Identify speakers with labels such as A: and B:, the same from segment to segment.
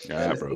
A: Yeah, bro.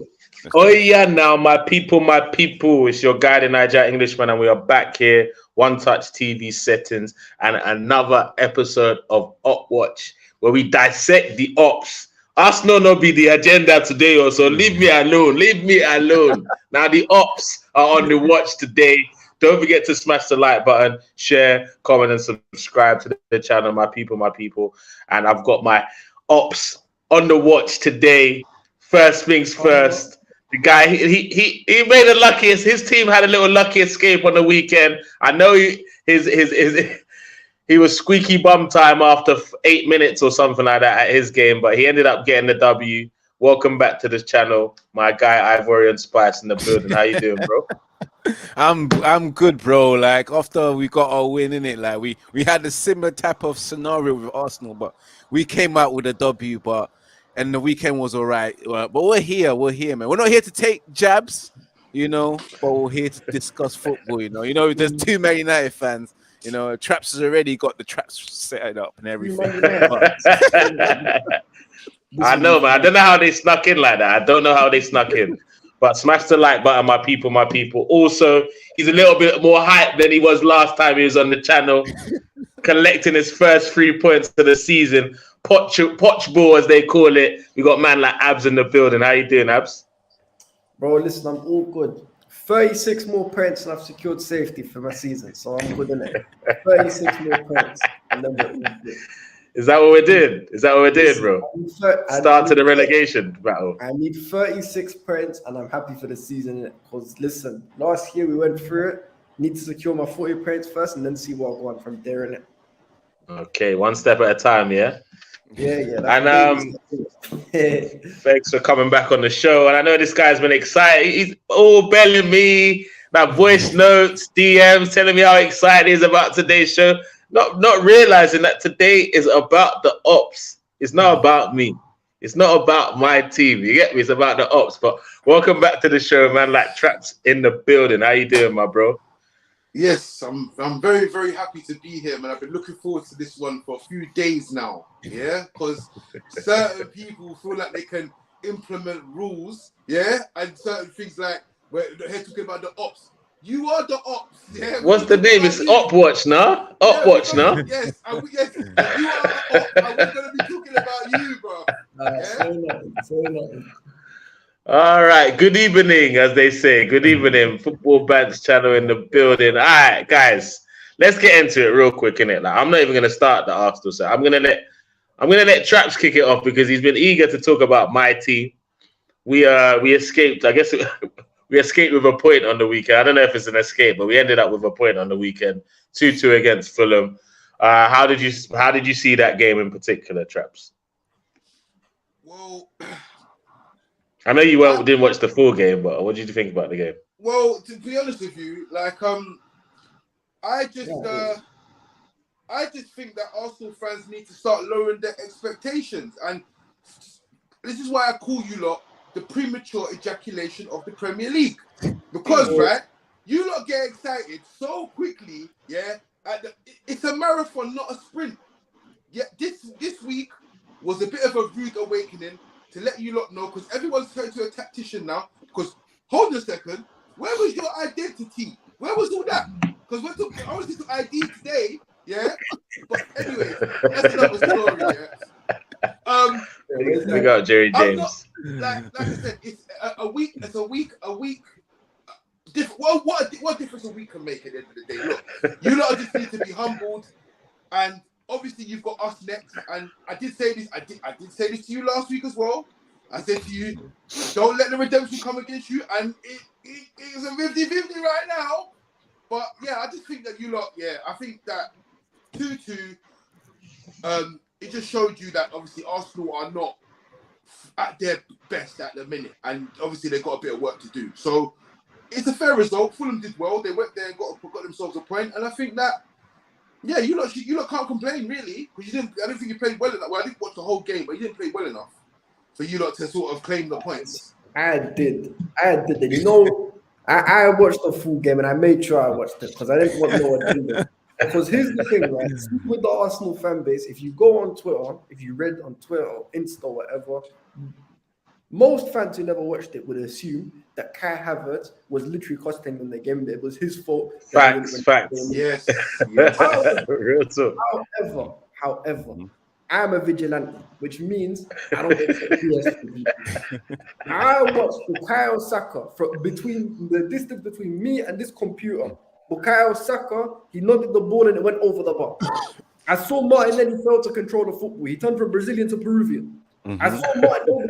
B: Oh yeah, now my people, it's your guy, the Niger Englishman, and we are back here, One Touch TV settings, and another episode of Op Watch where we dissect the ops. Arsenal not be the agenda today, also. Leave me alone. Leave me alone. Now the ops are on the watch today. Don't forget to smash the like button, share, comment, and subscribe to the channel, my people. And I've got my ops on the watch today. First things first. The guy he made the luckiest. His team had a little lucky escape on the weekend. I know he was squeaky bum time after 8 minutes or something like that at his game, but he ended up getting the W. Welcome back to the channel, my guy Ivorian Spice in the building. How you doing, bro?
A: I'm good, bro. Like after we got our win in it, like we had a similar type of scenario with Arsenal, but we came out with a W. And the weekend was all right. But we're here, man. We're not here to take jabs, but we're here to discuss football. There's too many United fans. Traps has already got the traps set up and everything.
B: I know, man. I don't know how they snuck in like that. I don't know how they snuck in. But smash the like button, my people. Also, he's a little bit more hyped than he was last time he was on the channel, collecting his first 3 points of the season. Poch ball, as they call it. We got man like Abs in the building. How you doing, Abs?
C: Bro, listen, I'm all good. 36 more points and I've secured safety for my season, so I'm good in it. 36 more points. And then we're good.
B: Is that what we're doing? Bro? Start to the relegation battle.
C: I need 36 points and I'm happy for the season. Because listen, last year we went through it. Need to secure my 40 points first and then see what I go on from there in it.
B: Okay, one step at a time, yeah?
C: Yeah.
B: And thanks for coming back on the show. And I know this guy's been excited. He's all belling me, that voice notes, DMs, telling me how excited he is about today's show. Not realizing that today is about the ops. It's not about me. It's not about my team. You get me? It's about the ops. But welcome back to the show, man. Like Traps in the building. How you doing, my bro?
D: Yes, I'm very, very happy to be here, man. I've been looking forward to this one for a few days now, yeah? Because certain people feel like they can implement rules, yeah? And certain things like, we're here talking about the ops. You are the ops, yeah?
B: What's the name? It's Op Watch, now? Op Watch, now?
D: Yes, yes, you are the op, and we're going to be talking about you, bro.
C: So nothing.
B: All right, good evening, as they say. Good evening, Football Bands channel in the building. All right, guys, let's get into it real quick, innit? Like, I'm not even gonna start the Arsenal set. I'm gonna let Traps kick it off because he's been eager to talk about my team. We escaped. I guess we escaped with a point on the weekend. I don't know if it's an escape, but we ended up with a point on the weekend. 2-2 against Fulham. How did you see that game in particular, Traps?
D: Well,
B: I know you didn't watch the full game, but what did you think about the game?
D: Well, to be honest with you, like I just think that Arsenal fans need to start lowering their expectations, and this is why I call you lot the premature ejaculation of the Premier League, because right, you lot get excited so quickly, yeah. It's a marathon, not a sprint. Yeah, this week was a bit of a rude awakening. To let you lot know, because everyone's turned to a tactician now. Because hold a second, where was your identity? Where was all that? Because we're talking obviously to ID today, yeah. But anyway, that's another story. Yeah.
B: We got Jerry James.
D: Like I said, it's a week. It's a week. What difference a week can make at the end of the day? Look, you lot just need to be humbled, and obviously you've got us next. And I did say this. I did say this to you last week as well. I said to you, don't let the redemption come against you. And it's a 50-50 right now. But yeah, I just think that you lot. Yeah, I think that 2-2. It just showed you that obviously Arsenal are not at their best at the minute, and obviously they've got a bit of work to do. So it's a fair result. Fulham did well. They went there and got themselves a point, and I think that yeah, you lot can't complain really, because I don't think you played well enough. Well, I didn't watch the whole game, but you didn't play well enough for you lot to sort of claim the points.
C: I did. You know, I watched the full game and I made sure I watched it because I didn't want no one to do it. Because here's the thing, right? With the Arsenal fan base, if you go on Twitter, if you read on Twitter, Insta, whatever, Most fans who never watched it would assume that Kai Havertz was literally costing them the game. It was his fault.
B: Facts.
D: Yes. Yes.
B: Real talk.
C: However, I'm a vigilante, which means I don't get PS. I watched Bukayo Saka between the distance between me and this computer. Bukayo Saka, he nodded the ball and it went over the bar. I saw Martin, then he failed to control the football. He turned from Brazilian to Peruvian. I saw Martin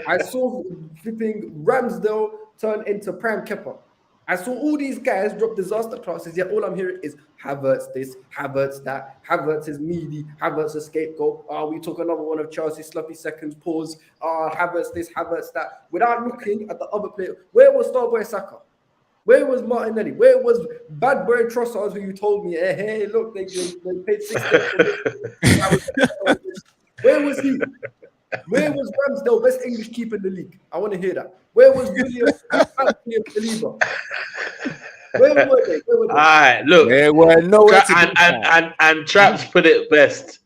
C: I saw flipping Ramsdale turn into Prime Kepa. I saw all these guys drop disaster classes, yet all I'm hearing is Havertz this, Havertz that, Havertz is meaty, Havertz a scapegoat. We took another one of Chelsea's sloppy seconds, pause. Havertz this, Havertz that. Without looking at the other player, where was Starboy Saka? Where was Martinelli? Where was Bad Boy Trossard, who you told me, hey, look, they paid 60. Where was he? Where was Ramsdale, best English keeper in the league? I want to hear that. Where was William Saliba? Where were they?
B: All right, look.
A: There were nowhere
B: and Traps put it best.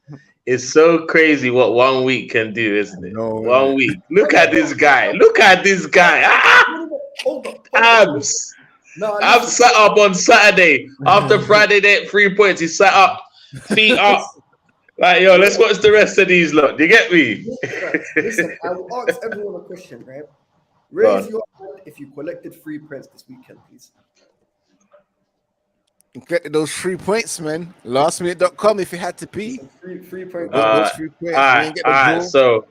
B: It's so crazy what 1 week can do, isn't it?
A: No,
B: 1 week. Look at this guy. Look at this guy.
C: Hold on.
B: Abs. Abs sat up on Saturday after Friday night 3 points. He sat up, feet up. Like, yo, let's watch the rest of these lot. Do you get me?
C: Listen, I will ask everyone a question, right? Raise your hand if you collected 3 points this weekend, please.
A: Get those 3 points, man. Lastminute.com if you had to be.
C: 3 points.
A: Those 3 points.
B: All right. So,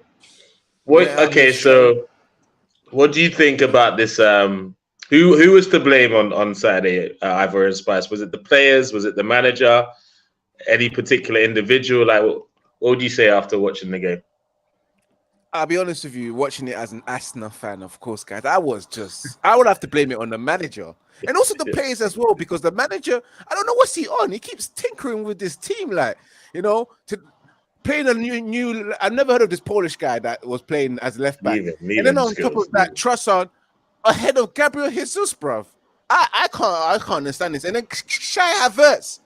B: so what do you think about this? Who was to blame on Saturday, Ivorian Spice? Was it the players? Was it the manager? Any particular individual? Like, what would you say after watching the game?
A: I'll be honest with you, watching it as an Arsenal fan, of course, guys, I would have to blame it on the manager. And also the players as well, because the manager, I don't know what's he on. He keeps tinkering with this team, like, to playing a new I've never heard of this Polish guy that was playing as left back. And then on top of that, Trossard ahead of Gabriel Jesus, bruv. I can't understand this. And then Kai Havertz.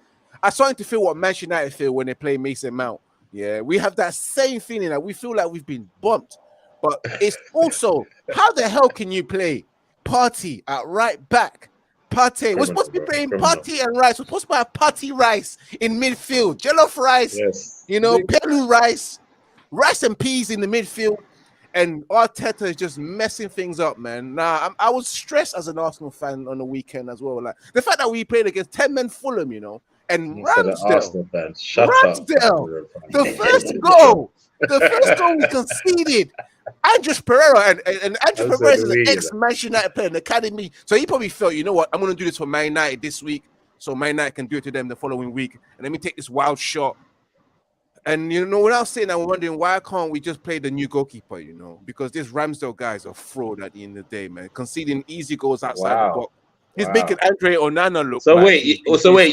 A: I'm starting to feel what Manchester United feel when they play Mason Mount. Yeah, we have that same feeling that we feel like we've been bumped. But it's also, how the hell can you play Partey at right back? Partey, we're supposed to be playing Partey and Rice. We're supposed to have Partey Rice in midfield. Jollof Rice, Pelu Rice, rice and peas in the midfield. And Arteta is just messing things up, man. I was stressed as an Arsenal fan on the weekend as well. Like the fact that we played against 10-men Fulham, and Ramsdale, the first goal we conceded. Andres Pereira and Andres Pereira is an ex-Manchester United player in the academy, so he probably felt, you know what, I'm going to do this for Man United this week, so Man United can do it to them the following week, and let me take this wild shot. And when I was saying, I'm wondering why can't we just play the new goalkeeper? Because this Ramsdale guy is a fraud at the end of the day, man, conceding easy goals outside the box. He's making Andre Onana look.
B: So wait,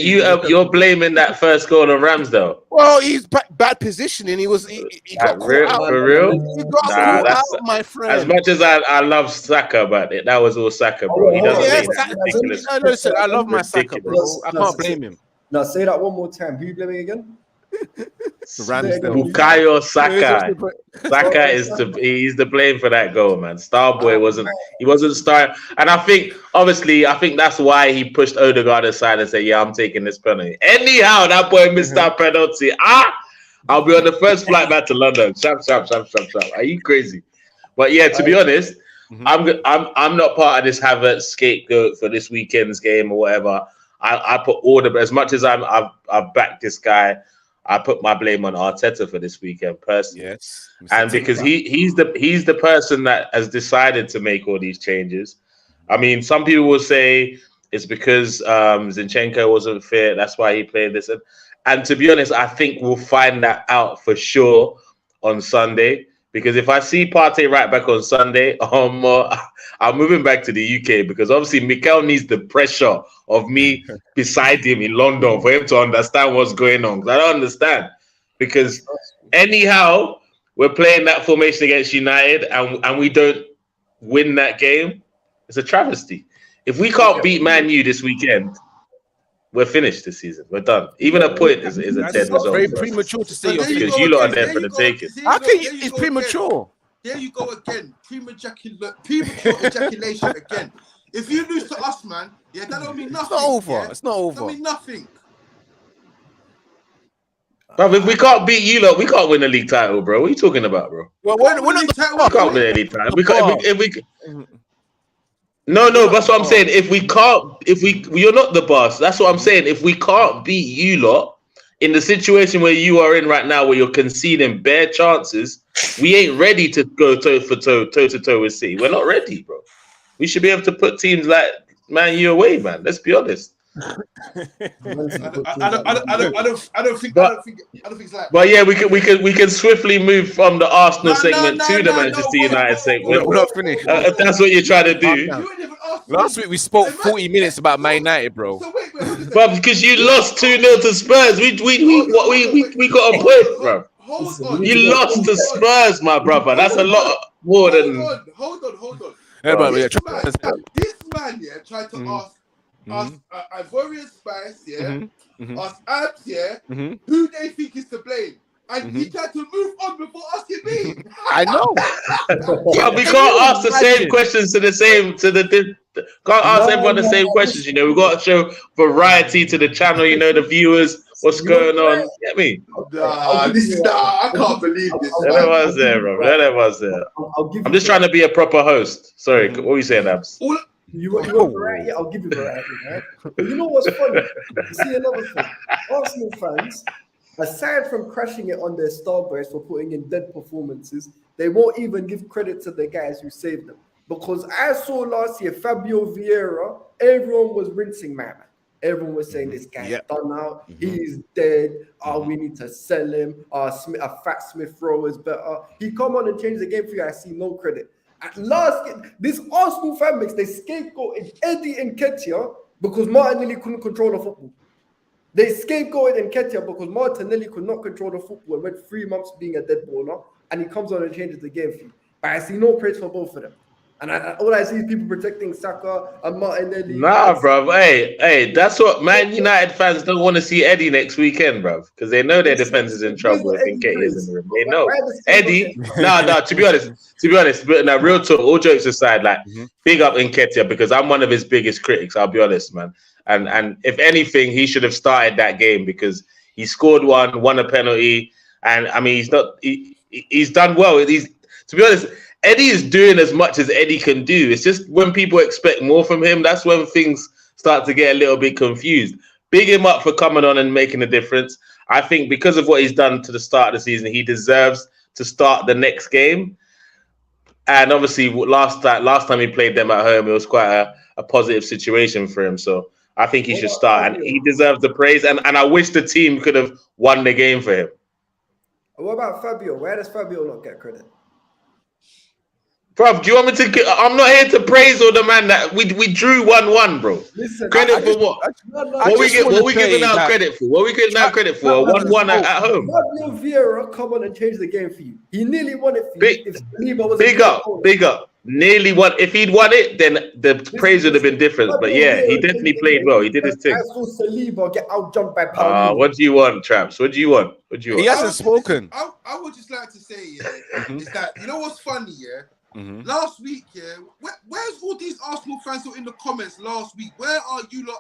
B: you're blaming that first goal on Ramsdale?
A: Well, he's bad positioning. He got caught out.
B: For real?
A: He got caught out, my friend.
B: As much as I love Saka, but that was all Saka, bro. He doesn't ridiculous.
A: Listen, I love my Saka, bro. I can't blame him.
C: Now say that one more time. Who are you blaming again?
B: Bukayo Saka. Saka he's the blame for that goal, man. Starboy wasn't starting, and I think that's why he pushed Odegaard aside and said, "Yeah, I'm taking this penalty." Anyhow, that boy missed that penalty. I'll be on the first flight back to London. Sharp. Are you crazy? But yeah, to be honest, I'm not part of this Havertz scapegoat for this weekend's game or whatever. I put as much as I've backed this guy. I put my blame on Arteta for this weekend personally.
A: Yes.
B: And because he's the person that has decided to make all these changes. I mean, some people will say it's because Zinchenko wasn't fit. That's why he played this. And to be honest, I think we'll find that out for sure on Sunday. Because if I see Partey right back on Sunday, I'm moving back to the UK, because obviously Mikel needs the pressure of me beside him in London for him to understand what's going on. Because I don't understand. Because anyhow, we're playing that formation against United and we don't win that game. It's a travesty. If we can't beat Man U this weekend, we're finished this season. We're done. Even a point is a dead result.
A: Very premature to say
B: because you lot are there for the taking.
A: How can it's premature?
D: there you go again. Premature ejaculation again. If you lose to us, man, yeah, that don't mean nothing.
A: It's not over.
D: Yeah?
A: It's not over.
D: That don't mean nothing.
B: Bro, if we can't beat you lot, we can't win the league title, bro. What are you talking about, bro?
A: Well,
D: We're
A: we're not
D: the
A: the
B: We can't win the league title. We can't, if we No, that's what I'm saying. If we can't, you're not the boss. That's what I'm saying. If we can't beat you lot in the situation where you are in right now, where you're conceding bare chances, we ain't ready to go toe to toe with City. We're not ready, bro. We should be able to put teams like Man U away, man. Let's be honest.
D: I don't think it's like.
B: But yeah, we can swiftly move from the Arsenal segment to the Manchester United segment.
A: We're not finished.
B: If that's what you're trying to do.
A: Last week we spoke 40 minutes about Man United, bro.
D: So wait,
B: Bro, because you lost 2-0 to Spurs. We got a point, bro.
D: Hold on.
B: You lost to Spurs, my brother. That's a lot more than.
D: Hold on.
A: Yeah, but yeah,
D: This man, yeah, tried to ask us Ivorian Spice, yeah, us Abs, yeah, who they think is to blame. And he tried to move on before asking me.
A: I know.
B: But we can't ask the same questions can't ask everyone the same questions, you know. We've got to show variety to the channel, you know, the viewers, what's going on. Get me?
D: I can't believe this.
B: None of us there, bro. None of us there. I'm just trying to be a proper host. Sorry, what were you saying, Abs?
C: You want variety? I'll give you variety, right? But you know what's funny? You see another thing. Arsenal fans, aside from crashing it on their star boys for putting in dead performances, they won't even give credit to the guys who saved them. Because I saw last year, Fabio Vieira, everyone was rinsing man. Everyone was saying this guy's done out, he's dead, we need to sell him, a Fat Smith Rowe is better. He come on and change the game for you, I see no credit. At last, this Arsenal fan base, they scapegoated Eddie and Nketiah because Martinelli couldn't control the football. They scapegoated Nketiah because Martinelli could not control the football and went 3 months being a dead baller, and he comes on and changes the game for you. But I see no praise for both of them. And all I see is people protecting Saka and Martinelli.
B: Nah, bro. Hey, that's what Man United fans don't want to see Eddie next weekend, bro, because they know their defense is in trouble if Nketiah is in the room. They know Eddie. No. To be honest, but now real talk. All jokes aside, like big up Nketiah because I'm one of his biggest critics. I'll be honest, man. And if anything, he should have started that game because he scored won a penalty, and I mean he's done well. To be honest. Eddie is doing as much as Eddie can do. It's just when people expect more from him, that's when things start to get a little bit confused. Big him up for coming on and making a difference. I think because of what he's done to the start of the season, he deserves to start the next game. And obviously, last time he played them at home, it was quite a positive situation for him. So I think he should start, and he deserves the praise. And I wish the team could have won the game for him.
C: What about Fabio? Where does Fabio not get credit?
B: Bro, do you want me to? I'm not here to praise all the man that we drew 1-1, bro.
C: Listen,
B: credit for what? What we giving out credit for? What we giving out credit for? 1-1 at home.
C: Fabio Vieira come on and change the game for you. He nearly won it for you.
B: Big up. Nearly won. If he'd won it, then the praise would have been different. But yeah, he definitely played well. He did his thing.
C: I saw Saliba get out jumped by Paulinho.
B: What do you want, Traps? What do you want?
A: He hasn't spoken.
D: I would just like to say, is that you know what's funny, Last week, where's all these Arsenal fans who were in the comments last week? Where are you lot?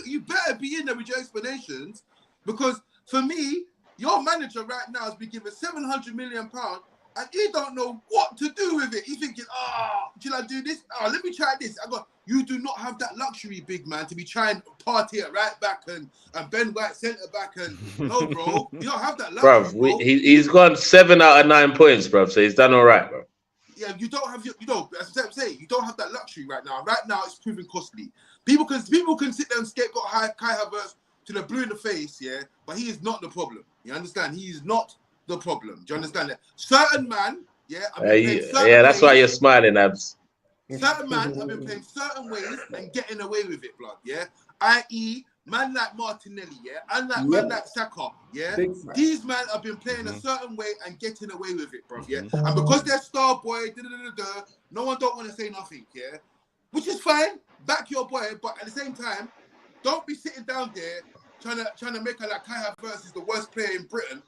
D: You better be in there with your explanations, because for me, your manager right now has been given £700 million, and he don't know what to do with it. He's thinking, should I do this? Let me try this. You do not have that luxury, big man, to be trying to party at right back and Ben White centre back no, bro, you don't have that luxury, bro.
B: He's gone 7 out of 9 points, bro. So he's done all right, bro.
D: Yeah, you don't have as I'm saying, you don't have that luxury right now. Right now, it's proving costly. People can sit there and scapegoat Kai Havertz to the blue in the face, but he is not the problem. You understand? He is not the problem. Do you understand that? Certain man,
B: that's why you're smiling, Abs.
D: Certain man have been playing certain ways and getting away with it, blood. I.e., man like Martinelli, and man like Saka, these men have been playing a certain way and getting away with it, bro, and because they're star boy, no one don't want to say nothing, which is fine, back your boy, but at the same time, don't be sitting down there trying to make her like Kai Havertz is the worst player in Britain,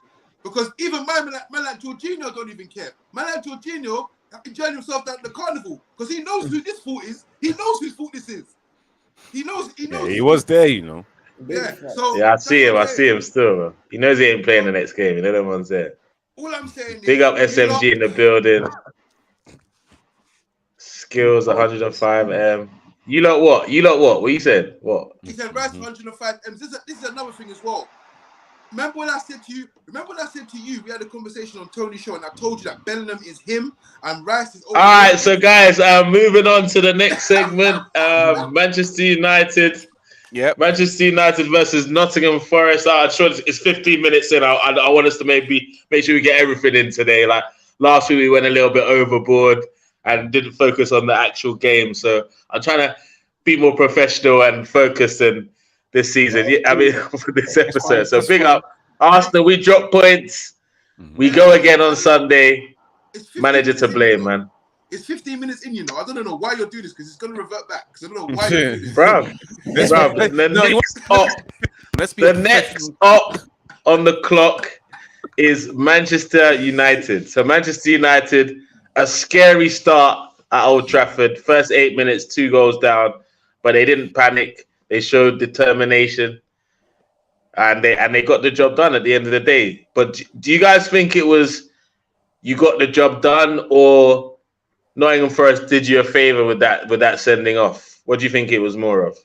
D: Because even man like Jorginho don't even care. Man like Jorginho enjoying himself down at the carnival because he knows who this fault is. He knows whose fault this is. He knows.
A: Yeah, he was there, you know.
D: Yeah. So
B: I see him still, man. He knows he ain't playing the next game. You know them ones there.
D: All I'm saying is
B: big up SMG in the building. Skills 105 M. You lot what? What you said? What?
D: He said Rice 105 M. This is another thing as well. Remember when I said to you, we had a conversation on Tony's show, and I told you that Bellingham is him and Rice is.
B: All right, so guys, moving on to the next segment. Manchester United.
A: Yep.
B: Manchester United versus Nottingham Forest. I'm sure it's 15 minutes in. I want us to make sure we get everything in today. Like last week, we went a little bit overboard and didn't focus on the actual game. So I'm trying to be more professional and focused in this season. Yeah, I mean, for this episode. So big up Arsenal. We drop points. We go again on Sunday. Manager to blame, man.
D: It's 15 minutes in, you know. I don't know why you're doing this because it's going to revert back. Because I don't know why you're doing this.
B: Bro, the next up on the clock is Manchester United. So Manchester United, a scary start at Old Trafford. First 8 minutes, 2 goals down, but they didn't panic. They showed determination, and they got the job done at the end of the day. But do you guys think it was you got the job done, or Nottingham Forest did you a favor with that sending off? What do you think it was more of?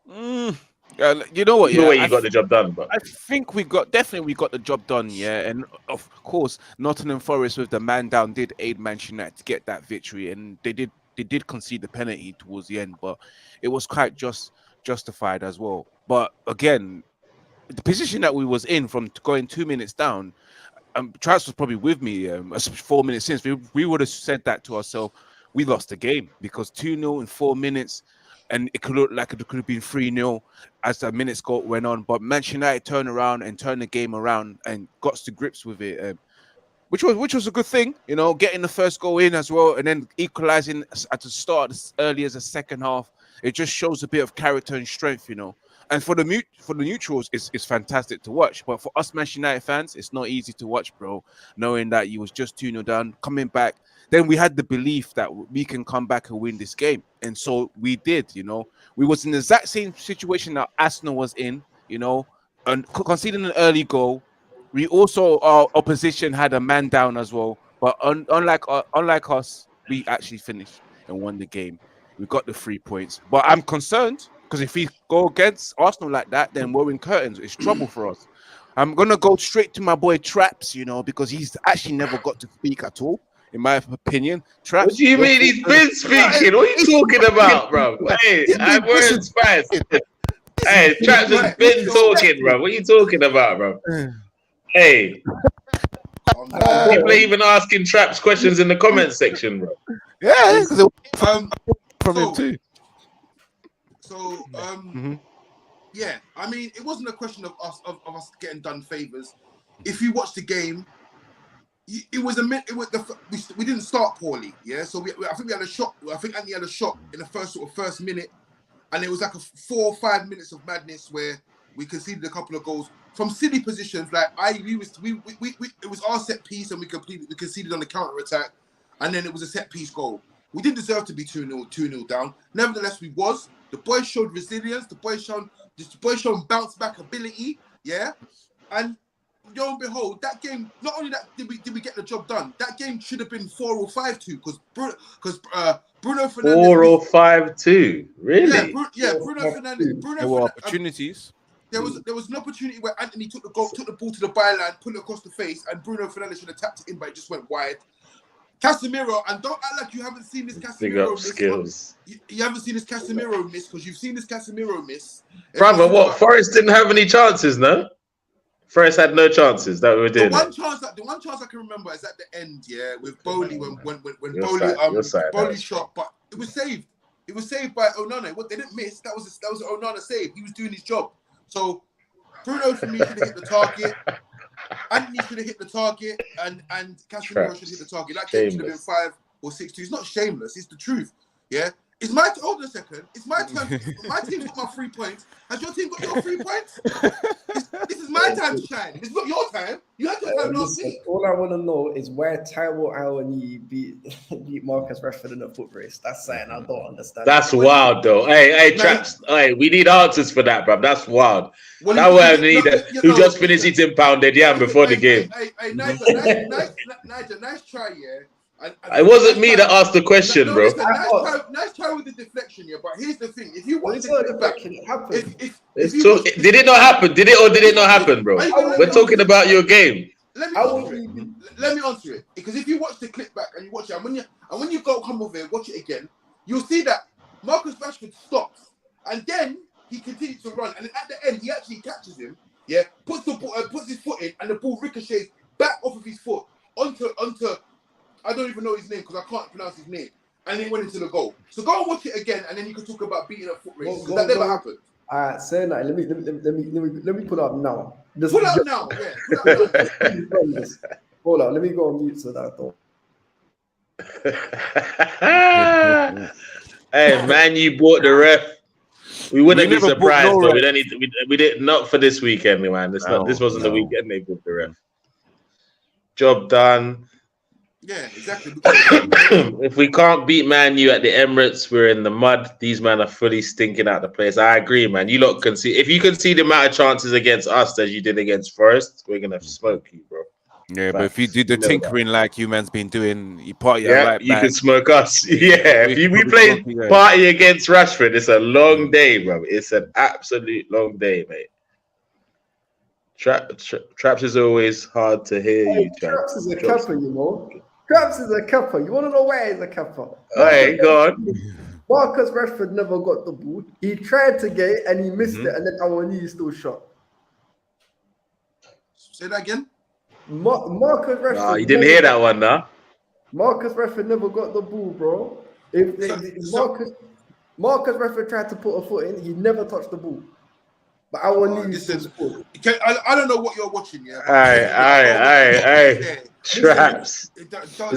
A: You know what?
B: No way you got the job done, but
A: I think we got the job done. Yeah, and of course Nottingham Forest with the man down did aid Manchester United to get that victory, and they did concede the penalty towards the end, but it was quite justified as well. But again, the position that we was in from going 2 minutes down, Travis was probably with me 4 minutes since. We would have said that to ourselves. We lost the game because 2-0 in 4 minutes, and it could look like it could have been 3-0 as the minutes went on. But Manchester United turned around and turned the game around and got to grips with it, which was a good thing, you know, getting the first goal in as well, and then equalizing at the start as early as the second half. It just shows a bit of character and strength, you know. And for the neutrals, it's fantastic to watch. But for us Manchester United fans, it's not easy to watch, bro. Knowing that you was just 2-0 down, coming back. Then we had the belief that we can come back and win this game. And so we did, you know. We was in the exact same situation that Arsenal was in, you know, and conceding an early goal. We also, our opposition had a man down as well. But unlike us, we actually finished and won the game. We got the 3 points. But I'm concerned, because if we go against Arsenal like that, then we're in curtains. It's trouble for us. I'm going to go straight to my boy Traps, you know, because he's actually never got to speak at all, in my opinion. Traps,
B: what do you mean he's been speaking? What are you talking about, bro? Hey, I'm wearing spice. Hey, Traps has been talking, bro. What are you talking about, bro? Hey. People are even asking Traps questions in the comments section, bro.
A: Yeah, from him too.
D: So, yeah, I mean, it wasn't a question of us getting done favors. If you watch the game, it was we didn't start poorly, yeah. So I think we had a shot. I think Andy had a shot in the first minute, and it was like a 4 or 5 minutes of madness where we conceded a couple of goals from silly positions. Like it was our set piece, and we conceded on the counter attack, and then it was a set piece goal. We didn't deserve to be 2-0 down. Nevertheless, we was. The boys showed resilience. The boys showed bounce back ability. Yeah, and lo and behold, that game. Not only that did we get the job done. That game should have been 4 or 5-2 because Bruno Fernandes.
B: 4 or 5-2, really?
D: Bruno Fernandes.
A: There were opportunities.
D: There was an opportunity where Anthony took the ball to the byline, put it across the face, and Bruno Fernandes should have tapped it in, but it just went wide. Casemiro, and don't act like you haven't seen this Casemiro miss.
B: Skills.
D: You haven't seen this Casemiro miss because you've seen this Casemiro miss.
B: Brother, what? Forest didn't have any chances, no? Forest had no chances that we were doing.
D: The one chance I can remember is at the end, yeah, with Bowley when Bowley shot, but it was saved. It was saved by Onana. What they didn't miss, that was an Onana save. He was doing his job. So Bruno for me should have hit the target. Anthony should have hit the target, and Casemiro should have hit the target. That game should have been 5 or 6-2. It's not shameless. It's the truth. Yeah. It's my hold on a second. It's my turn. My team's got my 3 points. Has your team got your 3 points? This is my time to shine. It's not your time. You had your time last week.
C: All I want to know is why Taiwo Awoniyi beat Marcus Rashford in a foot race. That's something I don't understand.
B: That's wild, though. Hey, Traps. Hey, we need answers for that, bruv. That's wild.
D: Well,
B: That way who just finished eating pounded yam before the game.
D: Hey, Nigel, nice try, yeah.
B: It wasn't me that asked the question, bro.
D: Listen, nice try with the deflection, yeah. But here's the thing: if you watch the deflection,
B: did it not happen? Did it or did it not happen, bro? We're talking about your game.
D: Let me answer it because if you watch the clip back and you watch it, and when you go come over and watch it again, you'll see that Marcus Rashford stops and then he continues to run, and at the end he actually catches him, yeah, puts his foot in, and the ball ricochets back off of his foot onto. I don't even know his name because I can't pronounce his name. And then he went into the goal. So go and watch it again, and then you can talk about beating a foot race because that never happened.
C: Say that. Let me pull up now.
D: Pull up now. Yeah.
C: Hold on. Let me go on mute so that I don't.
B: Hey, man, you bought the ref. We wouldn't be surprised, but we didn't not for this weekend, man. This wasn't the weekend they booked the ref. Job done.
D: Yeah, exactly.
B: If we can't beat Man U at the Emirates, we're in the mud. These men are fully stinking out the place. I agree, man. You lot can see if you can see the amount of chances against us as you did against Forest, we're gonna smoke you, bro.
A: Yeah, but if you do the tinkering like you man's been doing, you party right
B: you
A: back.
B: can smoke us. Yeah, if we play party against Rashford, it's a long day, bro. It's an absolute long day, mate. Traps is always hard to hear you.
C: Traps is a capper, you know. Traps is a capper. You want to know why he's a capper?
B: Hey, go on.
C: Marcus Rashford never got the ball. He tried to get it and he missed it, and then Awoniyi still shot.
D: Say that again.
C: Marcus Rashford.
B: You didn't hear that one, nah?
C: Marcus Rashford never got the ball, bro. Marcus Rashford tried to put a foot in, he never touched the ball. But
D: I don't know what you're watching, yeah.
B: Aye. Traps. Is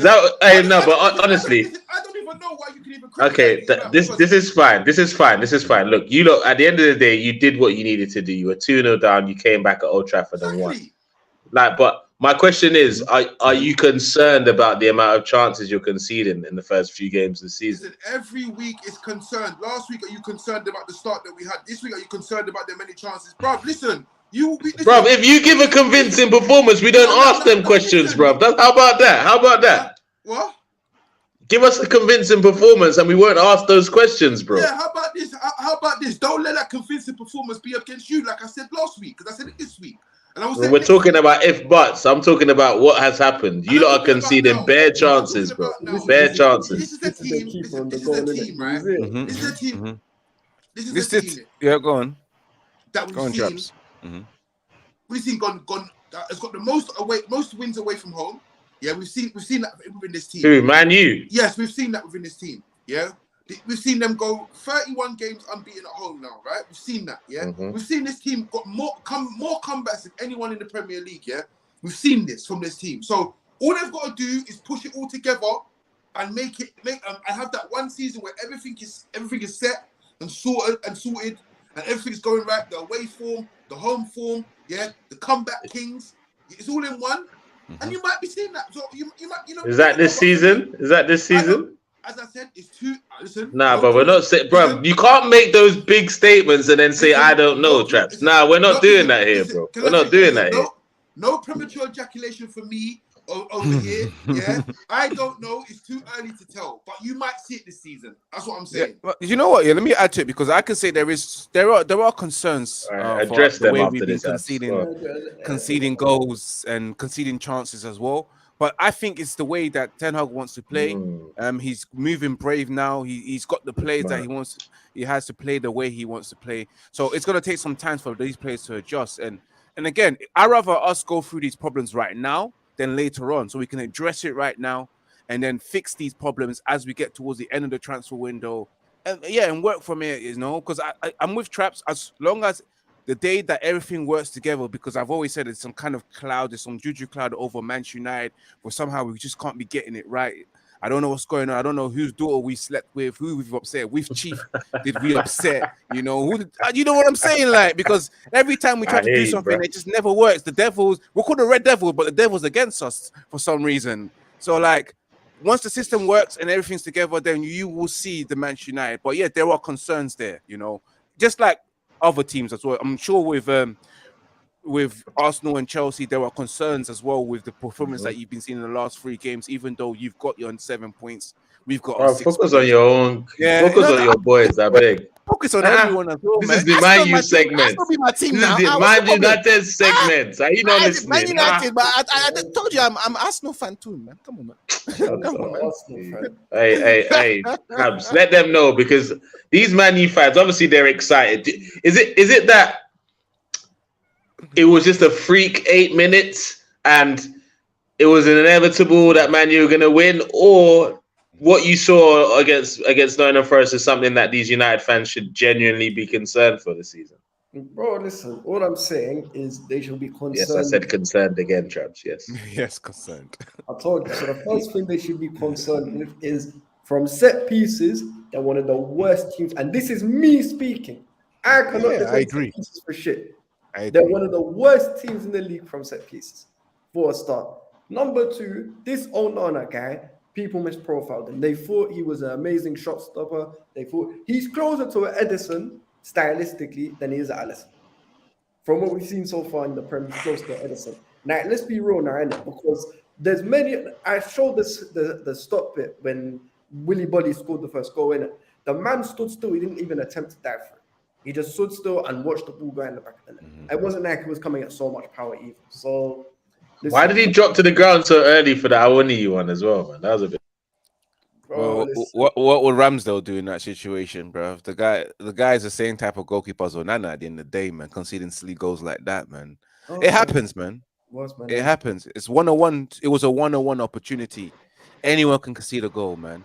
B: that? Hey, no, but honestly,
D: I don't even know why you can even.
B: Okay, this is fine. This is fine. Look, you look. At the end of the day, you did what you needed to do. You were 2-0 down. You came back at Old Trafford and won. But my question is, are you concerned about the amount of chances you're conceding in the first few games of the season?
D: Listen, every week is concerned. Last week, are you concerned about the start that we had? This week, are you concerned about the many chances? Bruv, listen. Bruv,
B: if you give a convincing performance, we don't ask them questions, bruv. How about that?
D: What?
B: Give us a convincing performance and we won't ask those questions, bro.
D: Yeah, how about this? Don't let that convincing performance be against you, like I said last week, because I said it this week. And
B: we're talking about if buts. I'm talking about what has happened. You lot are conceding bare chances, bro. Bare chances.
D: This is a team, right? This is a team. This is a team.
A: Yeah, go on.
D: That we've seen. We've seen gone. It's got the most wins away from home. Yeah, we've seen that within this team.
B: Who, Man U?
D: Yes, we've seen that within this team. Yeah, we've seen them go 31 games unbeaten at home now. Right, we've seen that. Yeah, we've seen this team got more comebacks than anyone in the Premier League. Yeah, we've seen this from this team. So all they've got to do is push it all together and make and have that one season where everything is set and sorted and everything's going right. The away form, the home form, yeah, the comeback kings. It's all in one, and you might be seeing that. So you might,
B: Is that this season?
D: As I said, it's too. Listen.
B: Nah, but we're not saying, bro. You can't make those big statements and then say I don't know, Traps. Nah, we're not doing that here, bro. We're not doing that here.
D: No premature ejaculation for me over here. Yeah, I don't know. It's too early to tell, but you might see it this season. That's what I'm saying.
A: Yeah, well, you know what? Yeah, let me add to it because I can say there are concerns.
B: Address them after this.
A: Conceding goals and conceding chances as well. But I think it's the way that Ten Hag wants to play. He's moving brave now. He's got the players that he wants. He has to play the way he wants to play. So it's going to take some time for these players to adjust. And again, I'd rather us go through these problems right now than later on, so we can address it right now and then fix these problems as we get towards the end of the transfer window. And work from it, because I'm with Traps as long as the day that everything works together, because I've always said it's some kind of cloud, there's some juju cloud over Manchester United, where somehow we just can't be getting it right. I don't know what's going on. I don't know whose daughter we slept with, who we've upset. Which chief did we upset? You know, you know what I'm saying? Like, because every time we try to do something, it just never works. The Devils, we're called the Red Devils, but the Devils against us for some reason. So, like, once the system works and everything's together, then you will see the Manchester United. But yeah, there are concerns there, you know, just like other teams as well. I'm sure with Arsenal and Chelsea, there are concerns as well with the performance that you've been seeing in the last 3 games. Even though you've got your 7 points, we've got our 6
B: focus
A: points.
B: on your own.
A: Yeah,
B: focus on your boys. I beg.
A: Focus on everyone as well,
B: This
A: man.
B: is the Man U segment.
A: That's be my team
B: This
A: now.
B: is the Man United segment. Are you not listening?
A: Man United, but I told you I'm Arsenal fan too, man. Come on, man. Come on, man.
B: Hey, Habs, let them know, because these Man U fans, obviously they're excited. Is it that it was just a freak 8 minutes and it was inevitable that Man U were going to win, or what you saw against Nottingham Forest is something that these United fans should genuinely be concerned for this season?
C: Bro, listen, all I'm saying is they should be concerned.
B: Yes, I said concerned again, Traps. Yes.
A: Yes, concerned.
C: I told you. So the first thing they should be concerned with is from set pieces, they're one of the worst teams. And this is me speaking. I cannot
A: I agree.
C: set pieces for shit.
A: I
C: They're
A: agree.
C: one of the worst teams in the league from set pieces, for a start. Number 2, this Onana guy, people misprofiled him. They thought he was an amazing shot stopper. They thought he's closer to an Edison stylistically than he is at Alisson. From what we've seen so far in the Premier, he's close to Edison. Now, let's be real now, innit? Because there's many. I showed this the stop bit when Willy Bolly scored the first goal, innit? The man stood still. He didn't even attempt to dive for it. He just stood still and watched the ball go in the back of the net. It wasn't like he was coming at so much power either. So,
B: Why did he drop to the ground so early for the Awoniyi one as well, man? That was a bit.
A: Well, what would Ramsdale do in that situation, bro? The guy is the same type of goalkeeper as Onana at the end of the day, man. Conceding silly goals like that, man. It happens, man. It happens. It's 1-on-1. It was a 1-on-1 opportunity. Anyone can concede a goal, man.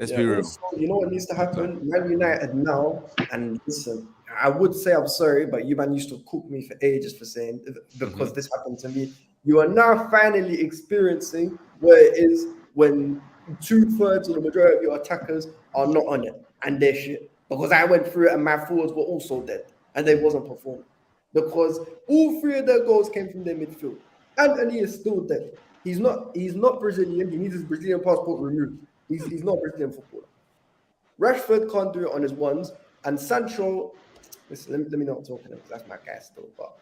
A: Let's be real.
C: Also, you know what needs to happen? Man United now, and listen, I would say I'm sorry, but you man used to cook me for ages for saying, because this happened to me. You are now finally experiencing where it is when 2/3 of the majority of your attackers are not on it and they're shit. Because I went through it and my forwards were also dead and they wasn't performing. Because all 3 of their goals came from their midfield. Anthony is still dead. He's not Brazilian. He needs his Brazilian passport removed. He's not a Brazilian footballer. Rashford can't do it on his ones. And Sancho, listen, let me not talk to him because that's my guy still. But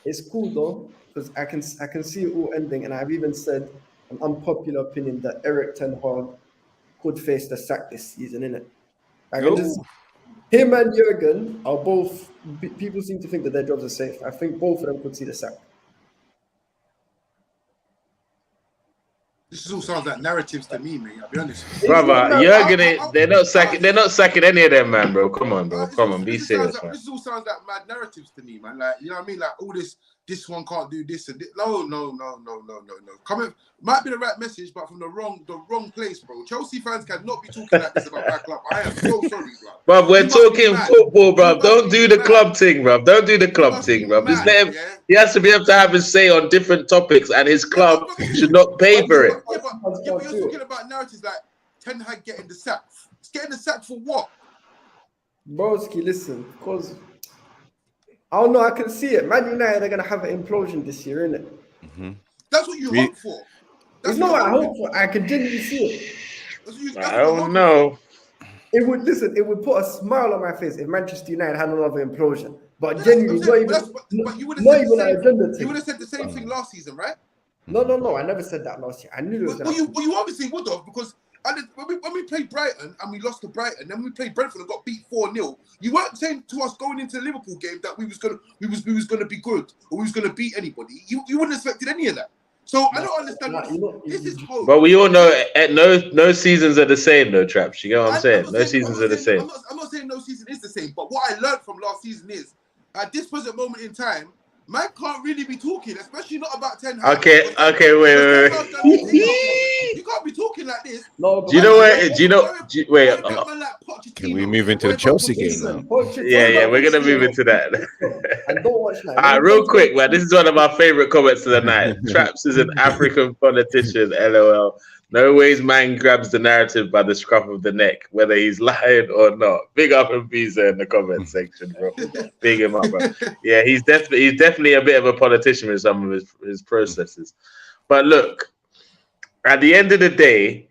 C: it's cool though, because I can see it all ending. And I've even said an unpopular opinion that Eric Ten Hag could face the sack this season, innit? Him and Jurgen are both, people seem to think that their jobs are safe. I think both of them could see the sack.
D: This all sounds like narratives to me, mate. I'll be honest.
B: Brother, they're not sacking any of them, man, bro. Come on, bro. Come on, be serious, man.
D: This all sounds like mad narratives to me, man. Like, you know what I mean? Like all this one can't do this and this. No. Coming might be the right message, but from the wrong place, bro. Chelsea fans cannot be talking like this about my club. I am so sorry, bro.
B: Bro, we're talking football, bro. Don't do the club thing, bro. Don't do the club thing, bro. Just let him. He has to be able to have his say on different topics, and his club should not pay for it.
D: Yeah, but you're talking about narratives like Ten Hag getting the sack. He's getting the sack for what?
C: Broski, listen, because I don't know, I can see it. Man United are going to have an implosion this year, innit?
D: That's what you hope for.
C: It's not what I hope for. I can genuinely see it.
B: I don't know.
C: It would put a smile on my face if Manchester United had another implosion. But genuinely, you would have
D: said the same thing last season, right?
C: No. I never said that last year. I knew it was going to.
D: Well, you obviously would have, because when we played Brighton and we lost to Brighton, then we played Brentford and got beat 4-0. You weren't saying to us going into the Liverpool game that we was gonna be good or we was gonna beat anybody. You wouldn't have expected any of that. So I don't understand. This is hope.
B: But we all know no seasons are the same, though, Traps. You get what I'm saying? No seasons are the same.
D: I'm not saying no season is the same, but what I learned from last season is at this present moment in time, man can't really be talking, especially not about 10.
B: Okay, wait.
D: You can't be talking like this.
C: No,
B: wait.
A: Can we move into the Chelsea game now?
B: Yeah, we're gonna move into that.
C: And don't watch that.
B: All right, real quick, man. This is one of my favorite comments of the night. Traps is an African politician, LOL. No ways man grabs the narrative by the scruff of the neck, whether he's lying or not. Big up and Visa in the comment section, bro. Big him up, bro. Yeah, he's definitely a bit of a politician with some of his processes. But look, at the end of the day,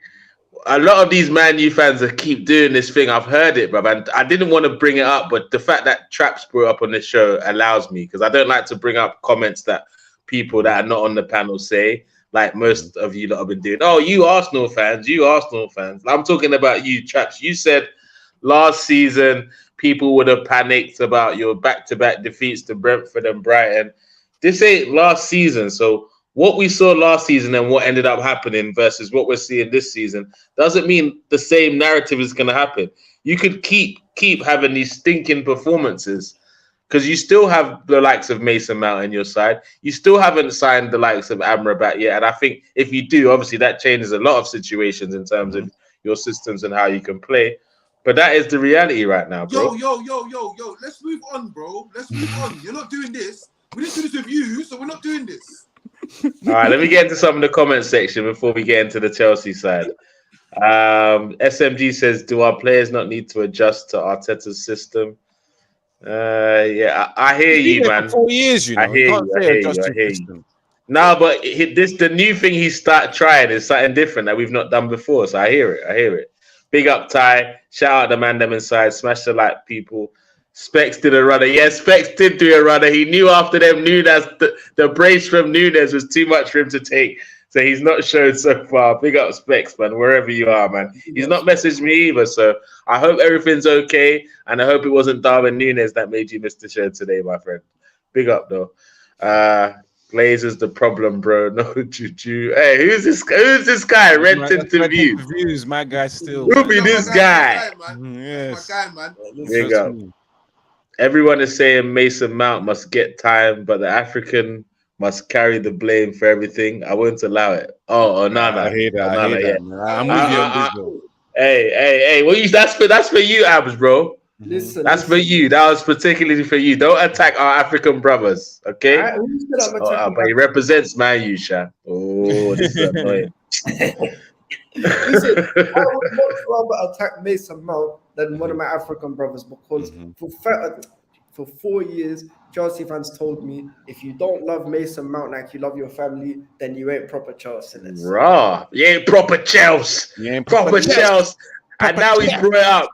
B: a lot of these Man U fans that keep doing this thing, I've heard it, bro. And I didn't want to bring it up, but the fact that Traps brought up on this show allows me, because I don't like to bring up comments that people that are not on the panel say, like most of you that have been doing. Oh, you Arsenal fans. I'm talking about you, Traps. You said last season people would have panicked about your back-to-back defeats to Brentford and Brighton. This ain't last season, so what we saw last season and what ended up happening versus what we're seeing this season doesn't mean the same narrative is going to happen. You could keep having these stinking performances because you still have the likes of Mason Mount on your side. You still haven't signed the likes of Amrabat yet. And I think if you do, obviously that changes a lot of situations in terms of your systems and how you can play. But that is the reality right now, bro.
D: Yo. Let's move on, bro. Let's move on. You're not doing this. We didn't do this with you, so we're not doing this.
B: All right, let me get into some of the comment section before we get into the Chelsea side. SMG says, do our players not need to adjust to Arteta's system? Yeah, I hear you, man.
A: For 4 years, you know.
B: I hear you. No, but the new thing he started trying is something different that we've not done before. So I hear it. Big up, Ty. Shout out the man them inside. Smash the like, people. Specs did a runner. Yeah, Specs did do a runner. He knew after them Nunez, the brace from Nunez was too much for him to take. So he's not shown so far. Big up Specs, man, wherever you are, man. He's not messaged me either. So I hope everything's okay. And I hope it wasn't Darwin Nunez that made you miss the show today, my friend. Big up, though. Glazer's the problem, bro. No juju. Hey, who's this guy? Renting to views.
A: My guy still.
B: Who be this guy?
A: Yes.
D: My guy, man.
B: Big up. Everyone is saying Mason Mount must get time, but the African must carry the blame for everything. I won't allow it. Oh, no.
A: I hate that. I'm with you on this, bro.
B: Hey. Well, that's for you, Abs, bro.
C: Listen,
B: that's for you. That was particularly for you. Don't attack our African brothers, okay? But he represents Man U, Sha. Oh, this is annoying.
C: Listen, I would much rather attack Mason Mount than one of my African brothers because for 4 years, Chelsea fans told me if you don't love Mason Mount like you love your family, then you ain't proper Chelsea.
B: Raw. You ain't proper Chelsea. Proper Chelsea. And now he's brought it up.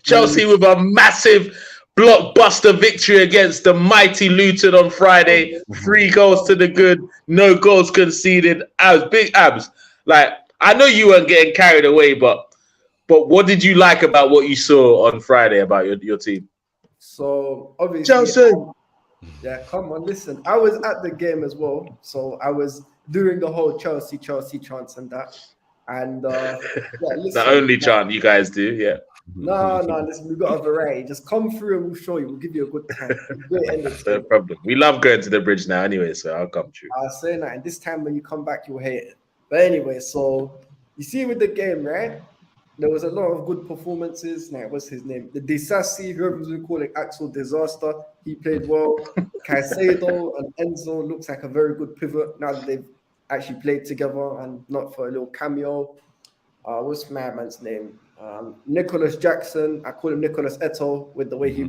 B: Chelsea with a massive blockbuster victory against the mighty Luton on Friday. 3 goals to the good, no goals conceded. Big Abs. Like, I know you weren't getting carried away, but what did you like about what you saw on Friday about your team?
C: So obviously,
B: Chelsea.
C: Yeah, come on, listen. I was at the game as well, so I was doing the whole Chelsea chants and that. And listen,
B: the only chant you guys do, yeah.
C: No, listen, we've got a variety. Just come through and we'll show you. We'll give you a good time.
B: No problem. We love going to the bridge now anyway, so I'll come through.
C: I'll say that. And this time when you come back, you'll hate it. But anyway, so you see with the game, right? There was a lot of good performances. Now, what's his name? The Disassi, whoever's been calling Axel Disaster, he played well. Caicedo and Enzo looks like a very good pivot now that they've actually played together and not for a little cameo. What's my man's name? Nicholas Jackson. I call him Nicholas Eto with the way he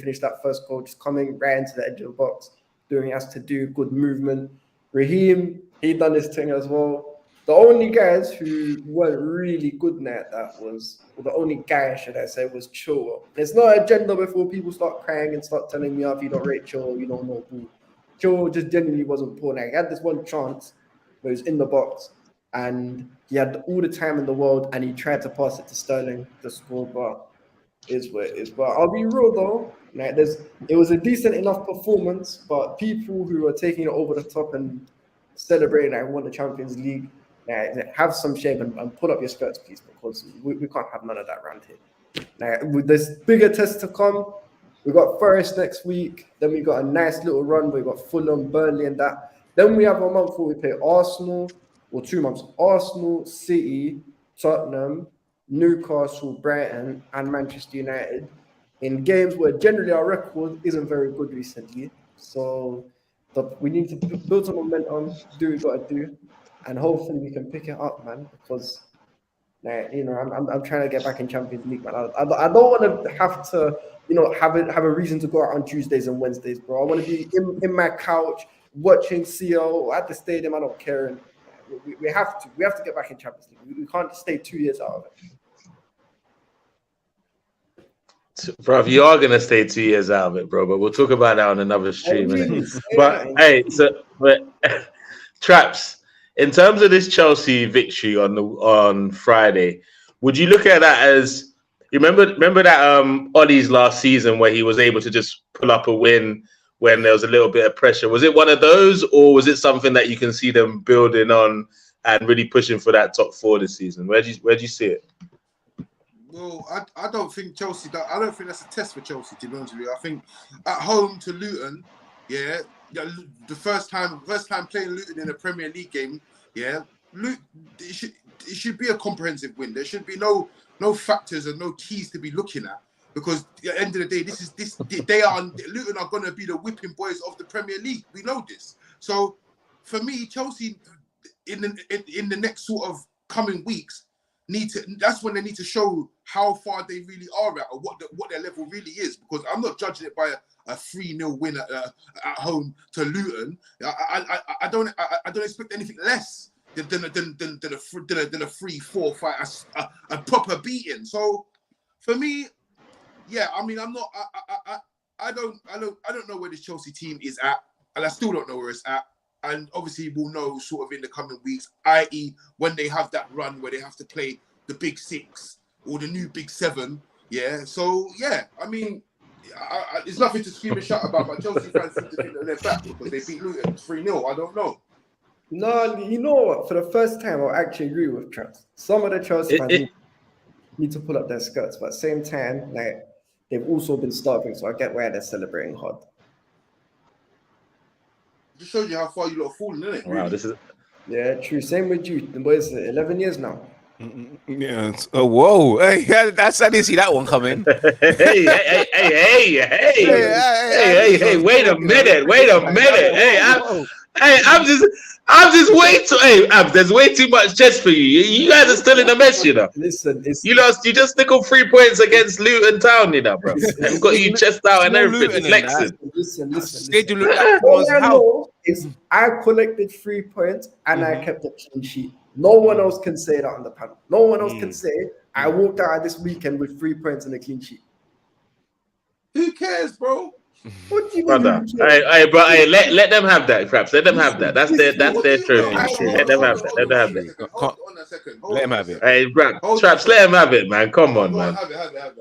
C: finished that first goal, just coming right into the edge of the box, doing what he has to do, good movement. Raheem, he done his thing as well. The only guys who weren't really good at that was the only guy, should I say, was Chilwell. It's not agenda before people start crying and start telling me if you don't rate Chilwell, you don't know who. Chilwell just genuinely wasn't poor. Like, he had this one chance where he was in the box and he had all the time in the world and he tried to pass it to Sterling to score, but is what it is. But I'll be real though, like it was a decent enough performance, but people who are taking it over the top and celebrating I won the Champions League, have some shame and put up your skirts, please, because we can't have none of that around here. With this bigger test to come, we got Forest next week. Then we got a nice little run. We got Fulham, Burnley, and that. Then we have a month where we play Arsenal, or 2 months. Arsenal, City, Tottenham, Newcastle, Brighton, and Manchester United in games where generally our record isn't very good recently. So But we need to build some momentum, do what we got to do, and hopefully we can pick it up, man. Because, I'm trying to get back in Champions League, man. I don't want to have to, have a reason to go out on Tuesdays and Wednesdays, bro. I want to be in my couch watching CO at the stadium. I don't care. And we have to get back in Champions League. We can't stay 2 years out of it.
B: Bro, you are gonna stay 2 years out of it, bro. But we'll talk about that on another stream. But Traps, in terms of this Chelsea victory on Friday, would you look at that as you remember that Ollie's last season where he was able to just pull up a win when there was a little bit of pressure? Was it one of those, or was it something that you can see them building on and really pushing for that top 4 this season? Where do you see it?
D: Well, I don't think Chelsea. I don't think that's a test for Chelsea. To be honest with you, I think at home to Luton, the first time playing Luton in a Premier League game, it should be a comprehensive win. There should be no factors and no keys to be looking at, because at the end of the day, Luton are going to be the whipping boys of the Premier League. We know this. So for me, Chelsea in the next sort of coming weeks. That's when they need to show how far they really are at, or what their level really is. Because I'm not judging it by a 3-0 win at home to Luton. I don't expect anything less than a 3-4 fight, a proper beating. So for me, I'm not. I don't know where this Chelsea team is at, and I still don't know where it's at. And obviously we'll know sort of in the coming weeks, i.e. when they have that run where they have to play the big 6 or the new big 7. Yeah. So, there's nothing to scream and shout about, but Chelsea fans seem to think that they're back because they beat Luton 3-0. I don't know.
C: No, you know what? For the first time, I'll actually agree with Travis. Some of the Chelsea fans need to pull up their skirts, but at the same time, they've also been starving, so I get why they're celebrating hard.
D: Just shows you how far you lot have fallen, isn't it?
B: Wow, this is
C: true. Same with you. The boys, 11 years now.
A: Yeah. Oh, whoa! Hey, I didn't see that one coming.
B: Hey! Wait a minute! Hey, I'm just way too. Hey, there's way too much chest for you. You guys are still in a mess,
C: Listen,
B: you lost. You just nickled 3 points against Luton Town, bro. I've got you chest out and everything. Flexing.
C: Listen. All I know is I collected 3 points and I kept a clean sheet. No one else can say that on the panel. No one else can say I walked out this weekend with 3 points and a clean sheet.
D: Who cares, bro?
C: What do you
B: brother?
C: mean?
B: Let them have that, Craps. Let them have that. That's their trophy. Let them have that. Let them have that.
D: Hold on a second.
A: Let him have it.
B: Hey, Traps, let him have it, man. Come on, man.
D: Have it.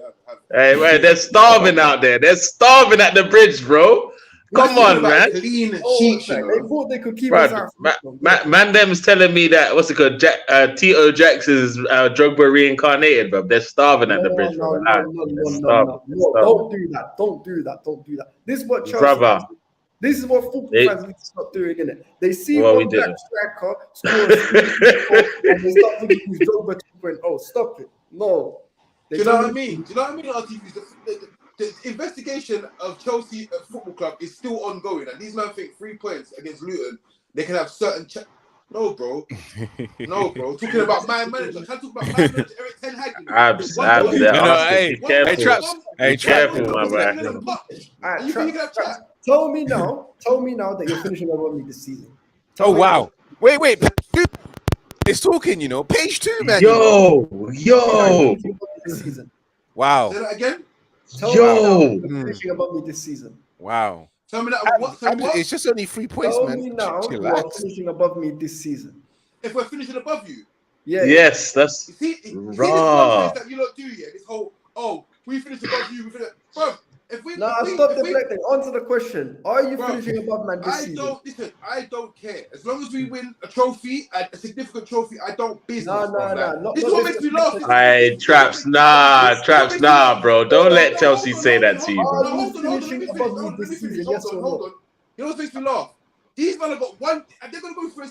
B: Hey, man, they're starving out there. They're starving at the bridge, bro. Come on, man.
D: Clean
C: They thought they could keep us out.
B: Man, them's telling me that what's it called? T.O. Jax is Drogba reincarnated, bro. They're starving at the bridge, bro.
C: No. Don't do that. This is what Chelsea fans do. This is what football fans need to stop doing, innit? They see one black striker score and they start thinking he's Drogba 2.0. Stop it. No.
D: Do you know what I mean? The investigation of Chelsea Football Club is still ongoing, and these men think 3 points against Luton, they can have certain. No, bro. Talking about my manager. Can I talk about my manager, Eric Ten Hag?
A: Hey,
B: careful, my man.
D: You think you can have chat?
C: Tell me now that you're finishing above me this season.
A: Wow. Wait. It's talking, page 2, man.
B: Yo.
C: This season.
A: Wow.
D: Say that again.
C: Tell me now you're finishing above me this season.
A: Wow.
D: Tell me that. What?
A: It's just only 3 points,
C: Tell
A: man.
C: me now you're finishing above me this season.
D: If we're finishing above you.
C: Yeah.
B: Yes, that's
D: You see this
B: raw.
D: that you lot do, this whole we finished above you, bro.
C: Stop deflecting. Answer the question. Are you finishing above man this season?
D: I don't care. As long as we win a trophy, a significant trophy, I don't business.
C: No.
D: This is what makes me laugh.
B: Hey, Traps, bro. Don't let Chelsea say that to you, bro.
C: Are you finishing above me this season? Yes or no?
D: You know what makes me laugh? These men have got one, and they're going to go through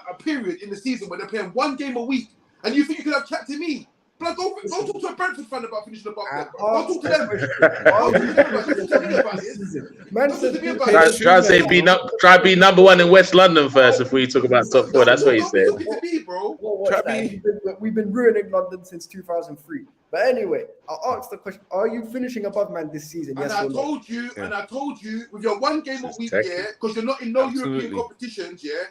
D: a period in the season where they're playing 1 game a week, and you think you can have chat to me? Blood, go talk to a Brentford fan about finishing above them. Go
C: asked
D: talk to
C: that
D: them.
C: question.
D: Go talk to them about it. Don't tell me about this.
C: Man
D: Don't
C: said
D: talk to me
C: he
D: about
C: paid
D: it.
B: Try to say try be number one in West London first before you talk about top four. That's what he
D: Don't be
B: said.
D: talking to me, bro.
C: Well, what's that? We've been ruining London since 2003. But anyway, I asked the question: are you finishing above man this season?
D: And
C: Yes
D: I
C: or no?
D: told you, with your one game a week, yeah, because you're not in no
A: Absolutely.
D: European competitions, yeah.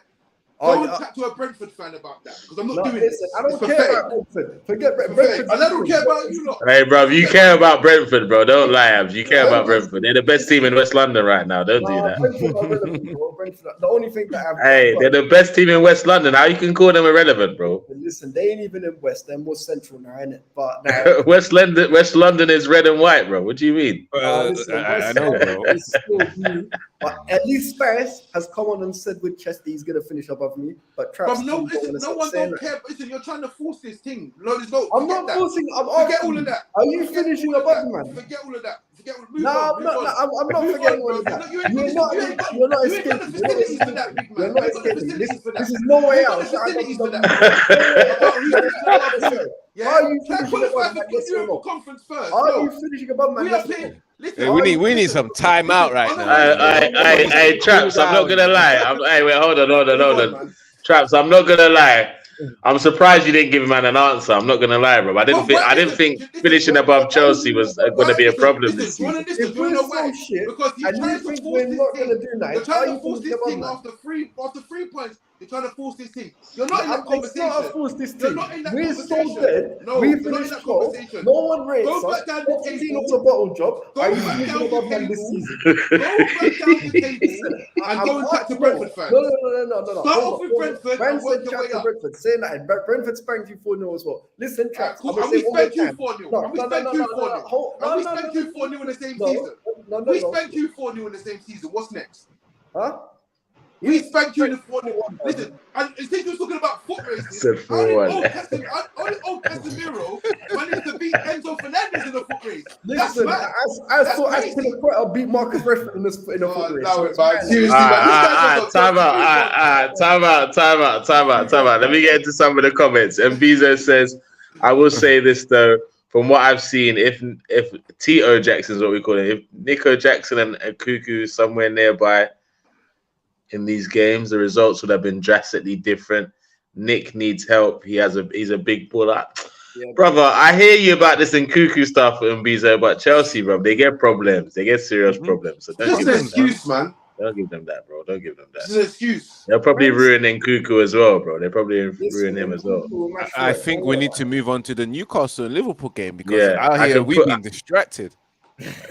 C: Oh,
D: Don't chat to a Brentford fan about that because I'm not
C: no,
D: doing
C: listen,
D: this.
C: I don't
D: It's
C: care
D: pathetic.
C: about Brentford. Forget
D: It's
C: Brentford.
D: pathetic. And I don't care about you lot.
B: Hey, bro, you care about Brentford, bro. Don't lie, Abs. You care about Brentford. They're the best team in West London right now. Don't do that.
C: Brentford are relevant, bro. Brentford, the only thing that I've
B: Hey, they're the best team in West London. How you can call them irrelevant, bro?
C: listen, they ain't even in West. They're more central now, innit? But now,
B: West London is red and white, bro. What do you mean?
C: listen,
A: I
C: West
A: know,
C: London
A: bro.
C: is still blue. But at least Spurs has come on and said with chest he's gonna finish above me. But Traps,
D: But no one don't care. But listen, you're trying to force this thing. No, there's no.
C: I'm not forcing. I'm
D: Forget
C: asking
D: all of that.
C: Are you
D: Forget
C: finishing
D: all of
C: above
D: that.
C: man?
D: Forget all of that. Forget all.
C: No, I'm not forgetting all of that. You're not
D: You ain't got the
C: escaping.
D: facilities for that, big man.
C: You're not
D: You ain't got the
C: escaping.
D: facilities for that.
C: This is no way
D: You
C: out.
D: ain't got the facilities for that.
C: About
D: About who's finishing above who. Yeah.
C: Are you
D: Try to
C: finishing
D: qualify
C: above man?
D: for
C: Yes or
D: Europa
C: no?
D: Conference first.
C: Are you finishing above man?
D: We are
C: Yes or
D: playing.
C: no?
D: Listen,
A: Hey, we need some time out right now.
B: Hey, Traps, I'm not gonna lie. Hey, wait, hold on. Traps, I'm not gonna lie. I'm surprised you didn't give man an answer. I'm not gonna lie, bro. I didn't think finishing above Chelsea was going to be a problem this season.
C: If we're so shit,
D: because he's
C: and you
D: trying to
C: think
D: force
C: we're
D: this
C: not
D: thing.
C: gonna do nice,
D: You're trying
C: are
D: to
C: you
D: force
C: finishing
D: this
C: above
D: thing
C: man?
D: after 3 points. You're trying to force this thing. You're not in that
C: It's
D: conversation.
C: not a force this
D: You're
C: thing.
D: not in that
C: We're
D: conversation.
C: so dead.
D: No,
C: We
D: you're not in
C: finished
D: that
C: 12.
D: conversation.
C: No one rates
D: Go
C: us.
D: back down the
C: Pochetinos
D: table.
C: a bottle job.
D: Go
C: Are you
D: back
C: finishing
D: down the
C: above man this
D: table.
C: season?
D: Go back down the table and go and chat to Brentford fans.
C: No.
D: Start off with Brentford
C: Man
D: and work
C: said
D: your
C: chat
D: way
C: to
D: up.
C: Brentford. Say that. Brentford spanked you 4-0 as well. Listen, Traps.
D: Cool.
C: I'm
D: And
C: gonna
D: we
C: say one more
D: spanked you
C: time.
D: 4-0. And we spanked you 4-0. And we spanked you 4-0 in the same season. We spanked you 4-0 in the same season. What's next?
C: Huh?
D: We spanked you in the 4-0. Listen, and since you're talking about foot races,
B: Said 4-1.
D: only old Casemiro managed to beat Enzo Fernandez in a foot race. That's
C: Listen,
D: mad.
C: I thought I could have put a beat Marcus Rashford in a foot race.
D: Allow it, man. Seriously,
B: Time out. Let me get into some of the comments. And Bizo says, I will say this though, from what I've seen, if Tito Jackson's what we call it, if Nico Jackson and Cuckoo somewhere nearby in these games, the results would have been drastically different. Nick needs help. He's a big baller. Yeah, brother, I hear you about this and Cuckoo stuff and Bizo, but Chelsea, bro, they get problems. They get serious problems. So
D: that's an excuse, man.
B: Don't give them that, bro. Don't give them that.
D: It's an excuse.
B: They're probably ruining Cuckoo as well, bro. They're probably ruining him as well.
A: I think we need to move on to the Newcastle and Liverpool game because out here we've been distracted.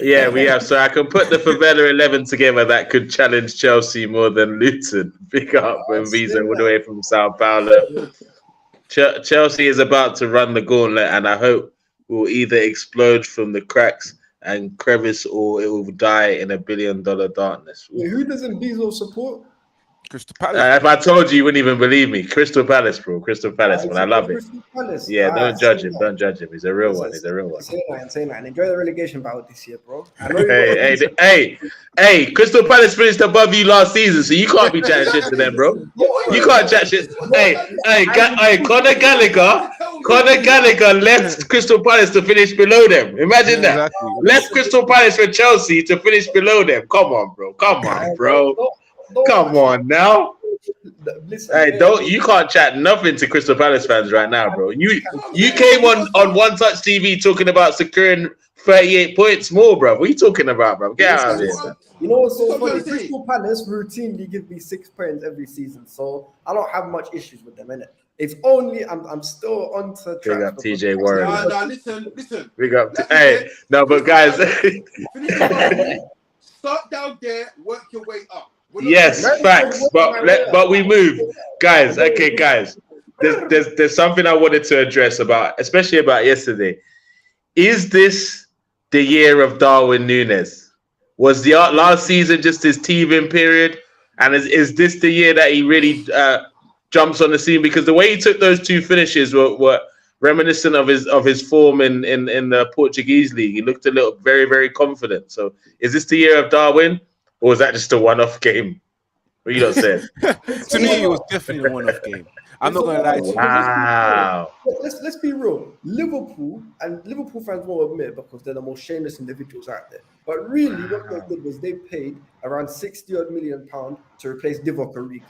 B: Yeah, we have. So I can put the Favela 11 together that could challenge Chelsea more than Luton. Pick up when Visa all the way from Sao Paulo. Chelsea is about to run the gauntlet, and I hope will either explode from the cracks and crevice or it will die in $1 billion darkness.
C: Wait, who doesn't Bezo support?
A: Crystal Palace.
B: If I told you, you wouldn't even believe me. Crystal Palace, bro. Crystal Palace, man. I love it. Yeah, don't judge him. Don't judge him. He's a real one. He's a real one.
C: Say that. Enjoy the relegation battle this year, bro.
B: Hey, Crystal Palace finished above you last season, so you can't be chatting shit to them, bro. You can't chat shit. Hey, Conor Gallagher left Crystal Palace to finish below them. Imagine that. Left Crystal Palace for Chelsea to finish below them. Come on, bro. Come on now. Listen, you can't chat nothing to Crystal Palace fans right now, bro. You came on One Touch TV talking about securing 38 points more, bro. What are you talking about, bro? Get out of here.
C: You know what's so funny? Crystal Palace routinely give me 6 points every season, so I don't have much issues with them, innit? It's only I'm still on to track.
B: Big up TJ Warren.
D: Nah, listen.
B: Big up. But guys,
D: start down there, work your way up.
B: Yes, facts. But we move, guys. Okay, guys. There's something I wanted to address especially about yesterday. Is this the year of Darwin Nunez? Was the last season just his teething period, and is this the year that he really jumps on the scene? Because the way he took those 2 finishes were reminiscent of his form in the Portuguese league. He looked very, very confident. So, is this the year of Darwin? Or was that just a one-off game? What you not saying?
A: To me, it was definitely a one-off game. I'm not gonna lie to you.
B: Wow.
C: Let's be real. Liverpool fans won't admit it because they're the most shameless individuals out there. But really, what they did was they paid around 60 odd million pounds to replace Divock Origi.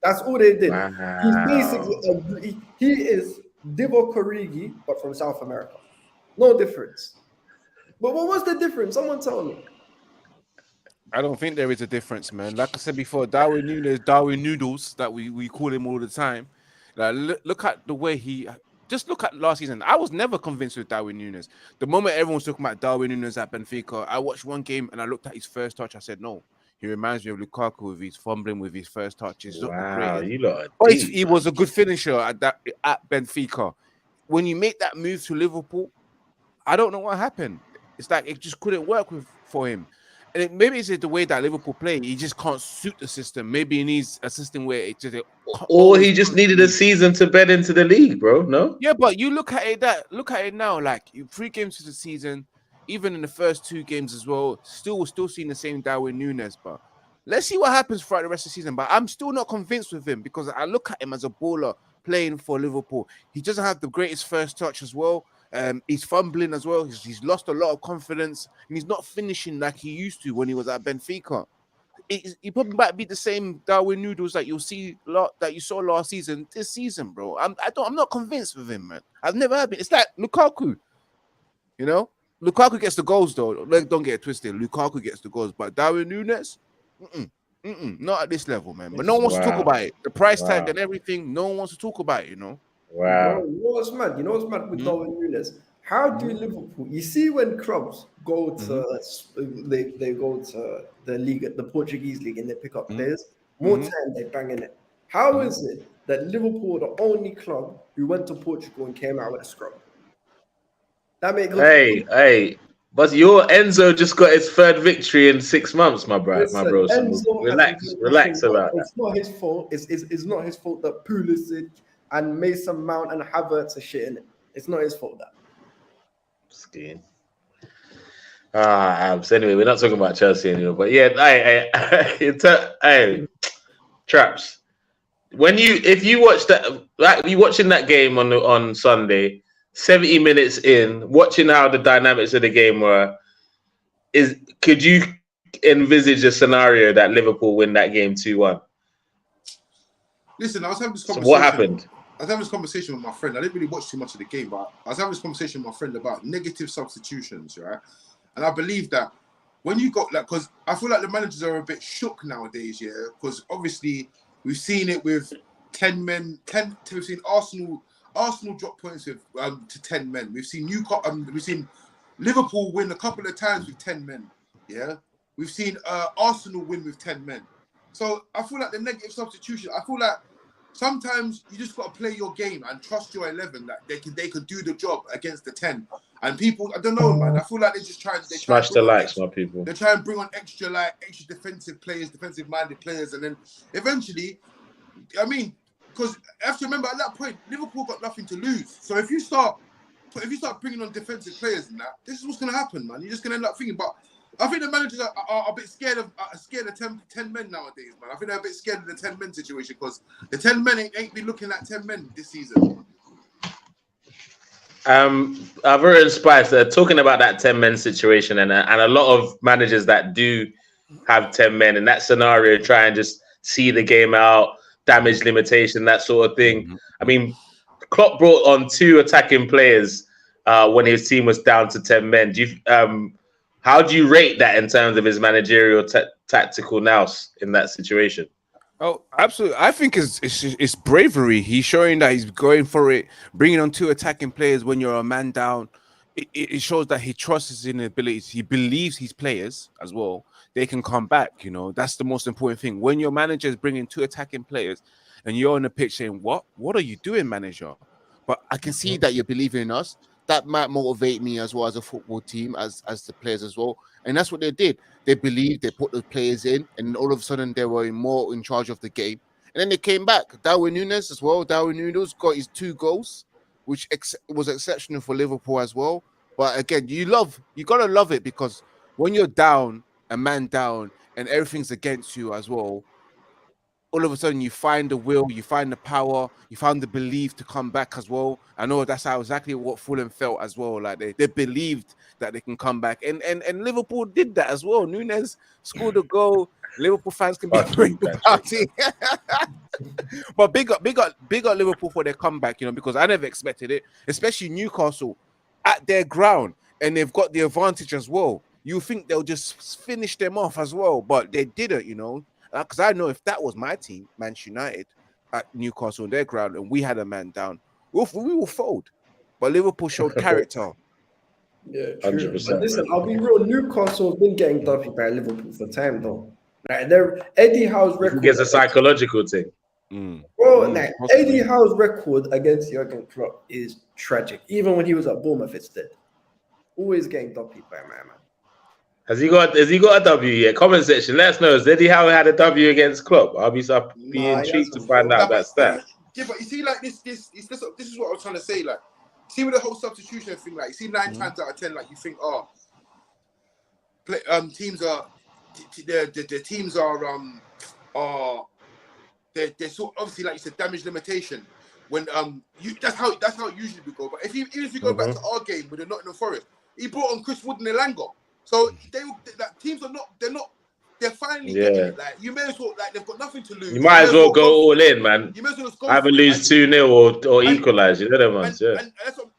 C: That's all they did.
B: Wow.
C: He's basically he is Divock Origi, but from South America. No difference. But what was the difference? Someone tell me.
A: I don't think there is a difference, man. Like I said before, Darwin Nunez, Darwin Noodles, that we call him all the time. Like, look at the way just look at last season. I was never convinced with Darwin Nunez. The moment everyone's talking about Darwin Nunez at Benfica, I watched one game and I looked at his first touch. I said, no, he reminds me of Lukaku with his fumbling with his first touch.
B: Wow, you lot
A: but
B: are deep.
A: he was a good finisher at Benfica. When you make that move to Liverpool, I don't know what happened. It's like it just couldn't work for him. And maybe it's the way that Liverpool play. He just can't suit the system. Maybe he needs a system where it just
B: or he just needed a season to bed into the league, bro. No?
A: Yeah, but you look at it now, like 3 games to the season, even in the first 2 games as well, we're still seeing the same Darwin Nunez. But let's see what happens throughout the rest of the season. But I'm still not convinced with him because I look at him as a baller playing for Liverpool. He doesn't have the greatest first touch as well. He's fumbling as well. He's lost a lot of confidence, and he's not finishing like he used to when he was at Benfica. He probably might be the same Darwin Noodles that you saw last season. This season, bro, I'm not convinced with him, man. I've never had it. It's like Lukaku, you know. Lukaku gets the goals though. Don't get it twisted. Lukaku gets the goals, but Darwin Nunez, not at this level, man. But no one wants to talk about it. The price tag and everything. No one wants to talk about it, you know.
B: Wow.
C: You know what's mad? You know what's mad with Darwin Nunez? How do Liverpool? You see, when clubs go to they go to the league, the Portuguese league, and they pick up players, more time they bang in it. How is it that Liverpool are the only club who went to Portugal and came out with a scrub? That makes
B: hey. But your Enzo just got his 3rd victory in 6 months, my bro. So relax about that.
C: It's not his fault. It's not his fault that Pulisic and Mason Mount and Havertz are shit in it. It's not his fault that.
B: Skiing. So anyway, we're not talking about Chelsea anymore. But yeah, hey, Traps. If you watch that, like you watching that game on Sunday, 70 minutes in, watching how the dynamics of the game were, could you envisage a scenario that Liverpool win that game 2-1?
D: Listen, I was having this conversation.
B: So what happened?
D: I was having this conversation with my friend. I didn't really watch too much of the game, but I was having this conversation with my friend about negative substitutions, right? And I believe that when you got like, because I feel like the managers are a bit shook nowadays, yeah. Because obviously we've seen it with 10 men. We've seen Arsenal drop points with to 10 men. We've seen we've seen Liverpool win a couple of times with 10 men. Yeah, we've seen Arsenal win with 10 men. So I feel like the negative substitution. I feel like sometimes you just got to play your game and trust your 11 that they could do the job against the 10. And people, I don't know, man. I feel like they
B: smash the lights, my people.
D: They try and bring on extra defensive players, defensive-minded players, and then eventually, I mean, because you have to remember at that point, Liverpool got nothing to lose. So if you start bringing on defensive players and that, this is what's going to happen, man. You're just going to end up thinking. But I think the managers are a bit scared of 10 men nowadays, man. I think they're a bit scared of the 10 men situation because the 10 men ain't been looking like 10 men this season.
B: Ivorian Spice, talking about that 10 men situation, and a lot of managers that do have 10 men in that scenario try and just see the game out, damage limitation, that sort of thing. I mean, Klopp brought on 2 attacking players when his team was down to 10 men. How do you rate that in terms of his managerial tactical nous in that situation?
A: Oh, absolutely. I think it's bravery. He's showing that he's going for it, bringing on 2 attacking players when you're a man down. It shows that he trusts his abilities. He believes his players as well. They can come back, you know. That's the most important thing. When your manager is bringing 2 attacking players and you're on the pitch saying, what are you doing, manager? But I can see that you're believing in us. That might motivate me as well as a football team, as the players as well. And that's what they did. They believed, they put the players in, and all of a sudden they were more in charge of the game. And then they came back. Darwin Nunez as well. Darwin Nunez got his 2 goals, which was exceptional for Liverpool as well. But again, you gotta love it because when you're down, a man down, and everything's against you as well, all of a sudden you find the will, you find the power, you found the belief to come back as well. I know that's how exactly what Fulham felt as well. Like they believed that they can come back, and Liverpool did that as well. Nunez scored a goal. Liverpool fans can be
B: Fucking
A: great about it. But big up Liverpool for their comeback, you know, because I never expected it, especially Newcastle at their ground, and they've got the advantage as well. You think they'll just finish them off as well, but they didn't, you know, because I know if that was my team, Manchester United, at Newcastle on their ground, and we had a man down, we will fold. But Liverpool showed character.
C: Yeah, true.
B: 100%,
C: But listen,
B: man.
C: I'll be real. Newcastle's been getting duffy by Liverpool for time though. Like they're Eddie Howe's
B: I
C: record.
B: think it's a psychological thing.
C: Bro, like Eddie Howe's record against Jurgen Klopp is tragic. Even when he was at Bournemouth, it's dead. Always getting duffy by my man.
B: Has he got a W yet? Comment section. Let us know. Has Eddie Howe had a W against Klopp? I'll be intrigued to find out that stat.
D: Yeah, but you see, like this is what I was trying to say. Like, see with the whole substitution thing, like you see 9 times out of 10, like you think, teams are they're sort obviously, like you said, damage limitation. When that's how it usually would go. But even if you go back to our game with the Nottingham Forest, he brought on Chris Wood and Elanga. So teams they're finally getting it. Like you may as well, like they've got nothing to lose.
B: You might as well go all in, man.
D: You may as well just go
B: either lose 2-0 or equalise. You know them ones, yeah.
D: And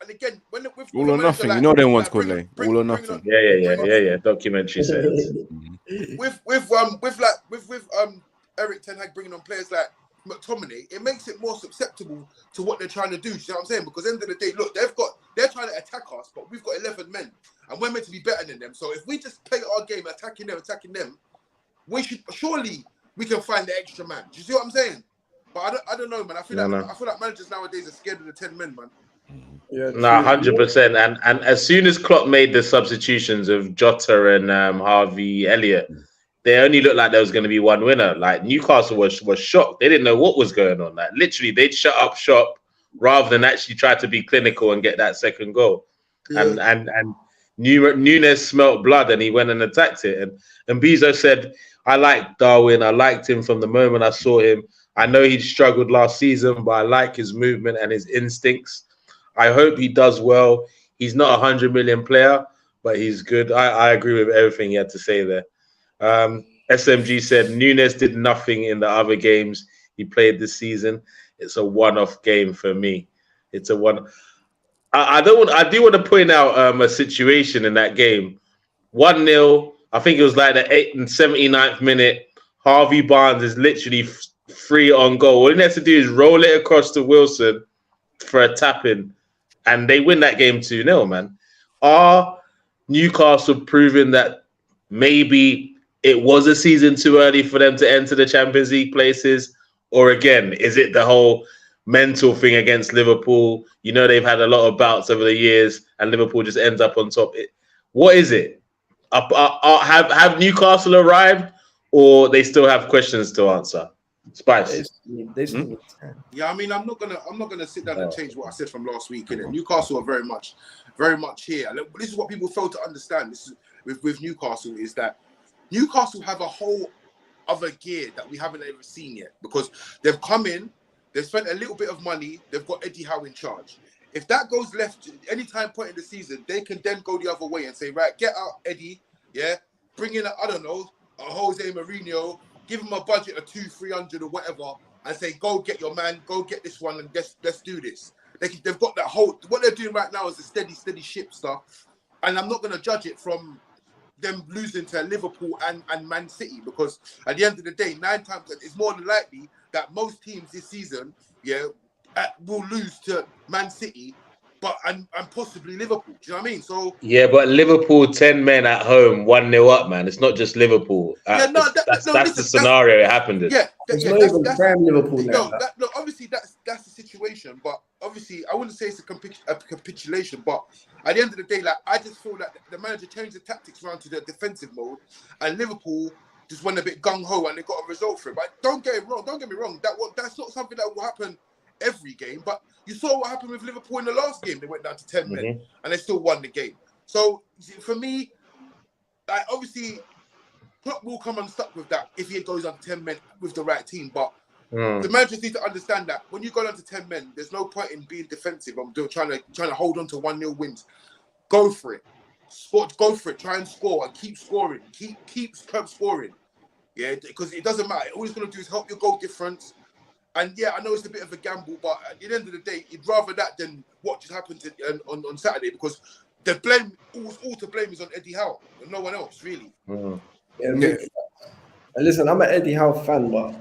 D: again, with
A: all or nothing, like, you know them ones, Kole. All or nothing.
B: Yeah. Documentary sense.
D: with Eric Ten Hag bringing on players like McTominay, it makes it more susceptible to what they're trying to do. You know what I'm saying? Because at the end of the day, look, they're trying to attack us, but we've got 11 men, and we're meant to be better than them. So if we just play our game, attacking them, we can find the extra man. Do you see what I'm saying? But I don't know, man. I feel like managers nowadays are scared of the 10 men, man.
C: Yeah,
B: 100%. And as soon as Klopp made the substitutions of Jota and Harvey Elliott, they only looked like there was going to be one winner. Like Newcastle was shocked. They didn't know what was going on. Like literally, they'd shut up shop rather than actually try to be clinical and get that second goal. Yeah. And Nunez smelt blood and he went and attacked it. And Bezo said, I liked Darwin. I liked him from the moment I saw him. I know he struggled last season, but I like his movement and his instincts. I hope he does well. He's not a 100 million player, but he's good. I agree with everything he had to say there. SMG said Nunez did nothing in the other games he played this season. It's a one-off game for me. It's a one. I do want to point out a situation in that game. 1-0. I think it was like the 79th minute. Harvey Barnes is literally free on goal. All he has to do is roll it across to Wilson for a tap-in, and they win that game 2-0, man. Are Newcastle proving that maybe it was a season too early for them to enter the Champions League places? Or again, is it the whole mental thing against Liverpool? You know, they've had a lot of bouts over the years and Liverpool just ends up on top. What is it? Have Newcastle arrived, or they still have questions to answer? Spice.
D: Yeah, I mean, I'm not gonna sit down and change what I said from last week. Innit? Newcastle are very much here. This is what people fail to understand. This is with Newcastle is that Newcastle have a whole other gear that we haven't ever seen yet, because they've come in, they've spent a little bit of money, they've got Eddie Howe in charge. If that goes left any time point in the season, they can then go the other way and say, right, get out Eddie, yeah, bring in a Jose Mourinho, give him a budget of 200-300 or whatever, and say, go get your man, go get this one, and let's do this. They've got that whole, what they're doing right now is a steady ship stuff, and I'm not going to judge it from them losing to Liverpool and Man City, because at the end of the day, 9 times it's more than likely that most teams this season, will lose to Man City, and possibly Liverpool. Do you know what I mean? So
B: yeah, but Liverpool 10 men at home, 1-0 up, man. It's not just Liverpool. That's the scenario it happened in.
C: That's Liverpool.
D: Look, obviously that's the situation, but obviously I wouldn't say it's a capitulation. But at the end of the day, like I just feel like the manager changed the tactics around to the defensive mode, and Liverpool just went a bit gung ho and they got a result for it. But don't get me wrong. That's not something that will happen every game, but you saw what happened with Liverpool in the last game. They went down to 10 men and they still won the game. So for me, like obviously Klopp will come unstuck with that if he goes on 10 men with the right team. But The managers need to understand that when you go down to 10 men, there's no point in being defensive. I'm trying to hold on to 1-0 wins. Go for it. Go for it. Try and score and keep scoring. Keep scoring. Yeah, because it doesn't matter. All it's going to do is help your goal difference. And yeah, I know it's a bit of a gamble, but at the end of the day, you'd rather that than what just happened on Saturday, because the blame, all to blame is on Eddie Howe and no one else, really.
C: Yeah. And listen, I'm an Eddie Howe fan, but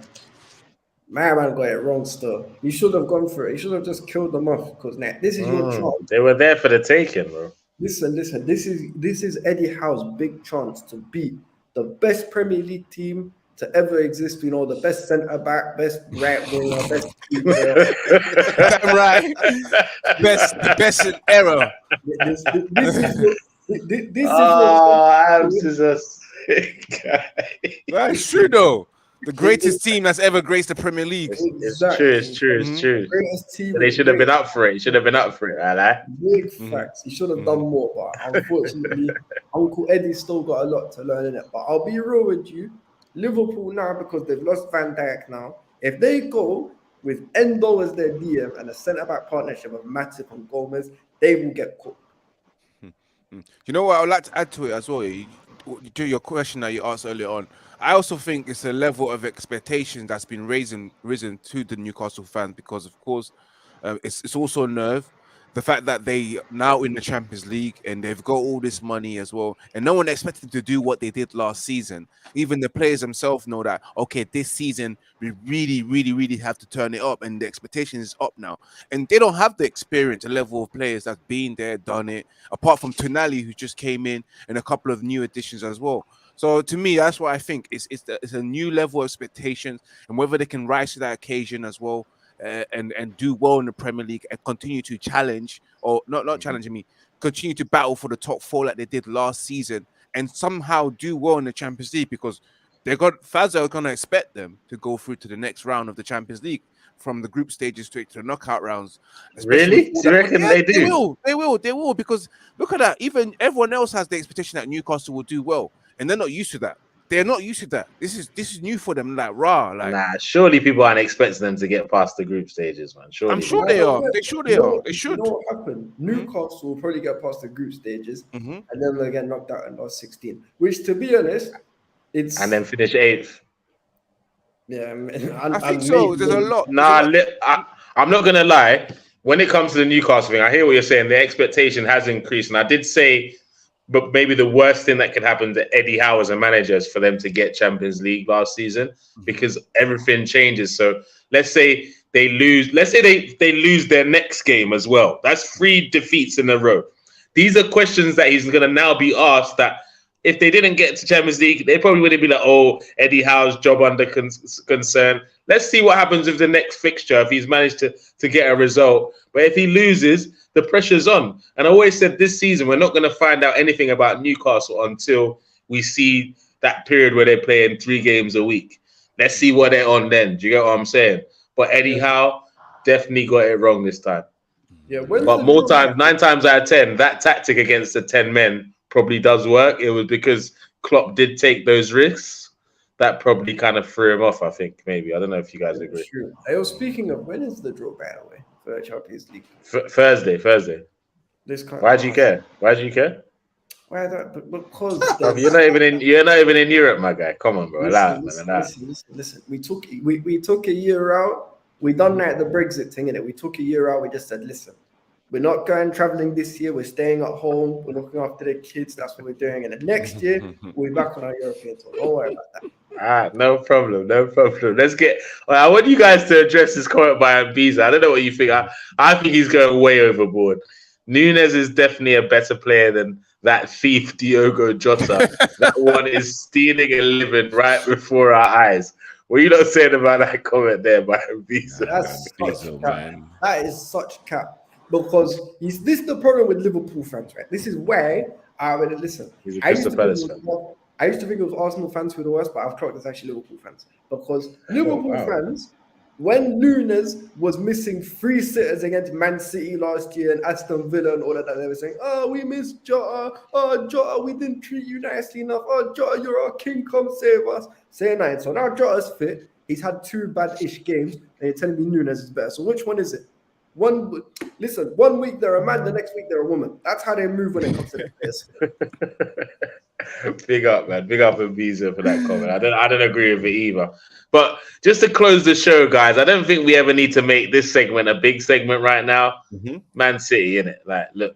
C: my man got it wrong still. He should have gone for it. He should have just killed them off, because now this is your chance.
B: They were there for the taking, bro.
C: Listen. This is Eddie Howe's big chance to beat the best Premier League team to ever exist. You know, the best centre back, best right winger, best keeper.
A: Right. Best in error.
C: This is your
B: I'm just a sick guy.
A: That's true though. The greatest team that's ever graced the Premier League.
B: It's true.
C: Greatest team.
B: They should have been up for it. I like.
C: Big facts. He should have done more, but unfortunately, Uncle Eddie's still got a lot to learn in it. But I'll be real with you. Liverpool now, because they've lost Van Dijk now, if they go with Endo as their DM and a centre-back partnership of Matip and Gomez, they will get cooked.
A: You know what? I'd like to add to it as well. To your question that you asked earlier on, I also think it's a level of expectation that's been risen to the Newcastle fans, because, of course, it's also nerve. The fact that they now in the Champions League and they've got all this money as well, and no one expected to do what they did last season. Even the players themselves know that, okay, this season we really have to turn it up, and the expectation is up now. And they don't have the experience, the level of players that's been there, done it, apart from Tonali, who just came in, and a couple of new additions as well. So to me, that's what I think. It's a new level of expectations, and whether they can rise to that occasion as well. And do well in the Premier League and continue to challenge, or not challenging me, continue to battle for the top 4 like they did last season, and somehow do well in the Champions League, because they got fans are going to expect them to go through to the next round of the Champions League, from the group stages straight to the knockout rounds.
B: Really? Do you reckon they do?
A: They will, because look at that. Even everyone else has the expectation that Newcastle will do well, and they're not used to that. They're not used to that. This is new for them. Nah,
B: surely people aren't expecting them to get past the group stages, man. Surely.
A: I'm sure they are. They should. They should.
C: You know what happened? Newcastle will probably get past the group stages, and then they'll get knocked out in last 16. Which, to be honest, it's
B: and then finish 8th.
C: Yeah,
A: I think so. There's a lot.
B: I'm not gonna lie. When it comes to the Newcastle thing, I hear what you're saying. The expectation has increased, and I did say. But maybe the worst thing that could happen to Eddie Howe as a manager is for them to get Champions League last season, because everything changes. So let's say they lose. Let's say they lose their next game as well. That's 3 defeats in a row. These are questions that he's going to now be asked, that if they didn't get to Champions League, they probably wouldn't be like, oh, Eddie Howe's job under concern. Let's see what happens with the next fixture if he's managed to get a result. But if he loses, the pressure's on. And I always said this season, we're not going to find out anything about Newcastle until we see that period where they're playing 3 games a week. Let's see what they're on then. Do you get what I'm saying? But Eddie Howe definitely got it wrong this time.
C: Yeah,
B: but more times, 9 times out of 10, that tactic against the 10 men probably does work. It was because Klopp did take those risks. That probably kind of threw him off, I think, maybe. I don't know if you guys agree.
C: True. I was speaking of, when is the draw, by the way, for the Champions League?
B: Thursday. Why do you care?
C: Why that? Because
B: you're not even in Europe, my guy. Come on, bro.
C: Listen. We took a year out. We done that the Brexit thing, innit? We took a year out. We just said, listen, we're not going traveling this year. We're staying at home. We're looking after the kids. That's what we're doing. And the next year, we'll be back on our European tour. Don't worry about that.
B: No problem. Let's get. I want you guys to address this comment by Ambiza. I don't know what you think. I think he's going way overboard. Nunez is definitely a better player than that thief Diogo Jota. That one is stealing a living right before our eyes. What are you not saying about that comment there by Ambiza?
C: That is such cap. Because this is the problem with Liverpool fans, right? This is why listen.
B: He's a Crystal Palace fan.
C: I used to think it was Arsenal fans who were the worst, but I've clocked it's actually Liverpool fans. Because Liverpool fans, when Nunez was missing 3 sitters against Man City last year and Aston Villa and all of that, they were saying, oh, we missed Jota. Oh, Jota, we didn't treat you nicely enough. Oh, Jota, you're our king. Come save us. Say night. So now Jota's fit. He's had 2 bad-ish games, and you're telling me Nunez is better. So which one is it? One week they're a man, the next week they're a woman. That's how they move when it comes to the players.
B: Big up, man. Big up and Visa for that comment. I don't agree with it either. But just to close the show, guys, I don't think we ever need to make this segment a big segment right now. Man City, innit? Like, look,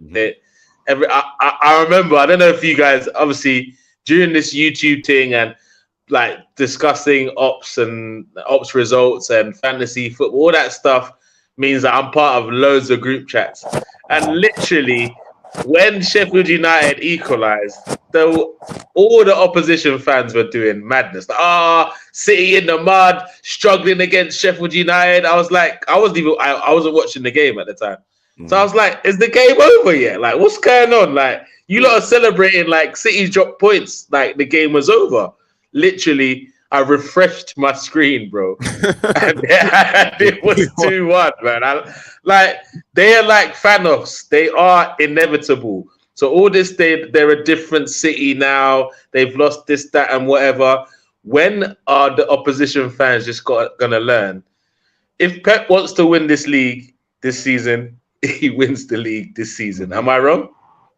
B: I remember, I don't know if you guys, obviously, during this YouTube thing and like discussing ops results and fantasy football, all that stuff means that I'm part of loads of group chats. And literally, when Sheffield United equalised, all the opposition fans were doing madness. City in the mud, struggling against Sheffield United. I was like, I wasn't watching the game at the time. So I was like, is the game over yet? Like, what's going on? Like, you lot are celebrating like City dropped points, like the game was over. Literally, I refreshed my screen, bro. And it was 2-1, man. They are like Thanos. They are inevitable. So all this, they're a different City now. They've lost this, that, and whatever. When are the opposition fans just gonna learn? If Pep wants to win this league this season, he wins the league this season. Am I wrong?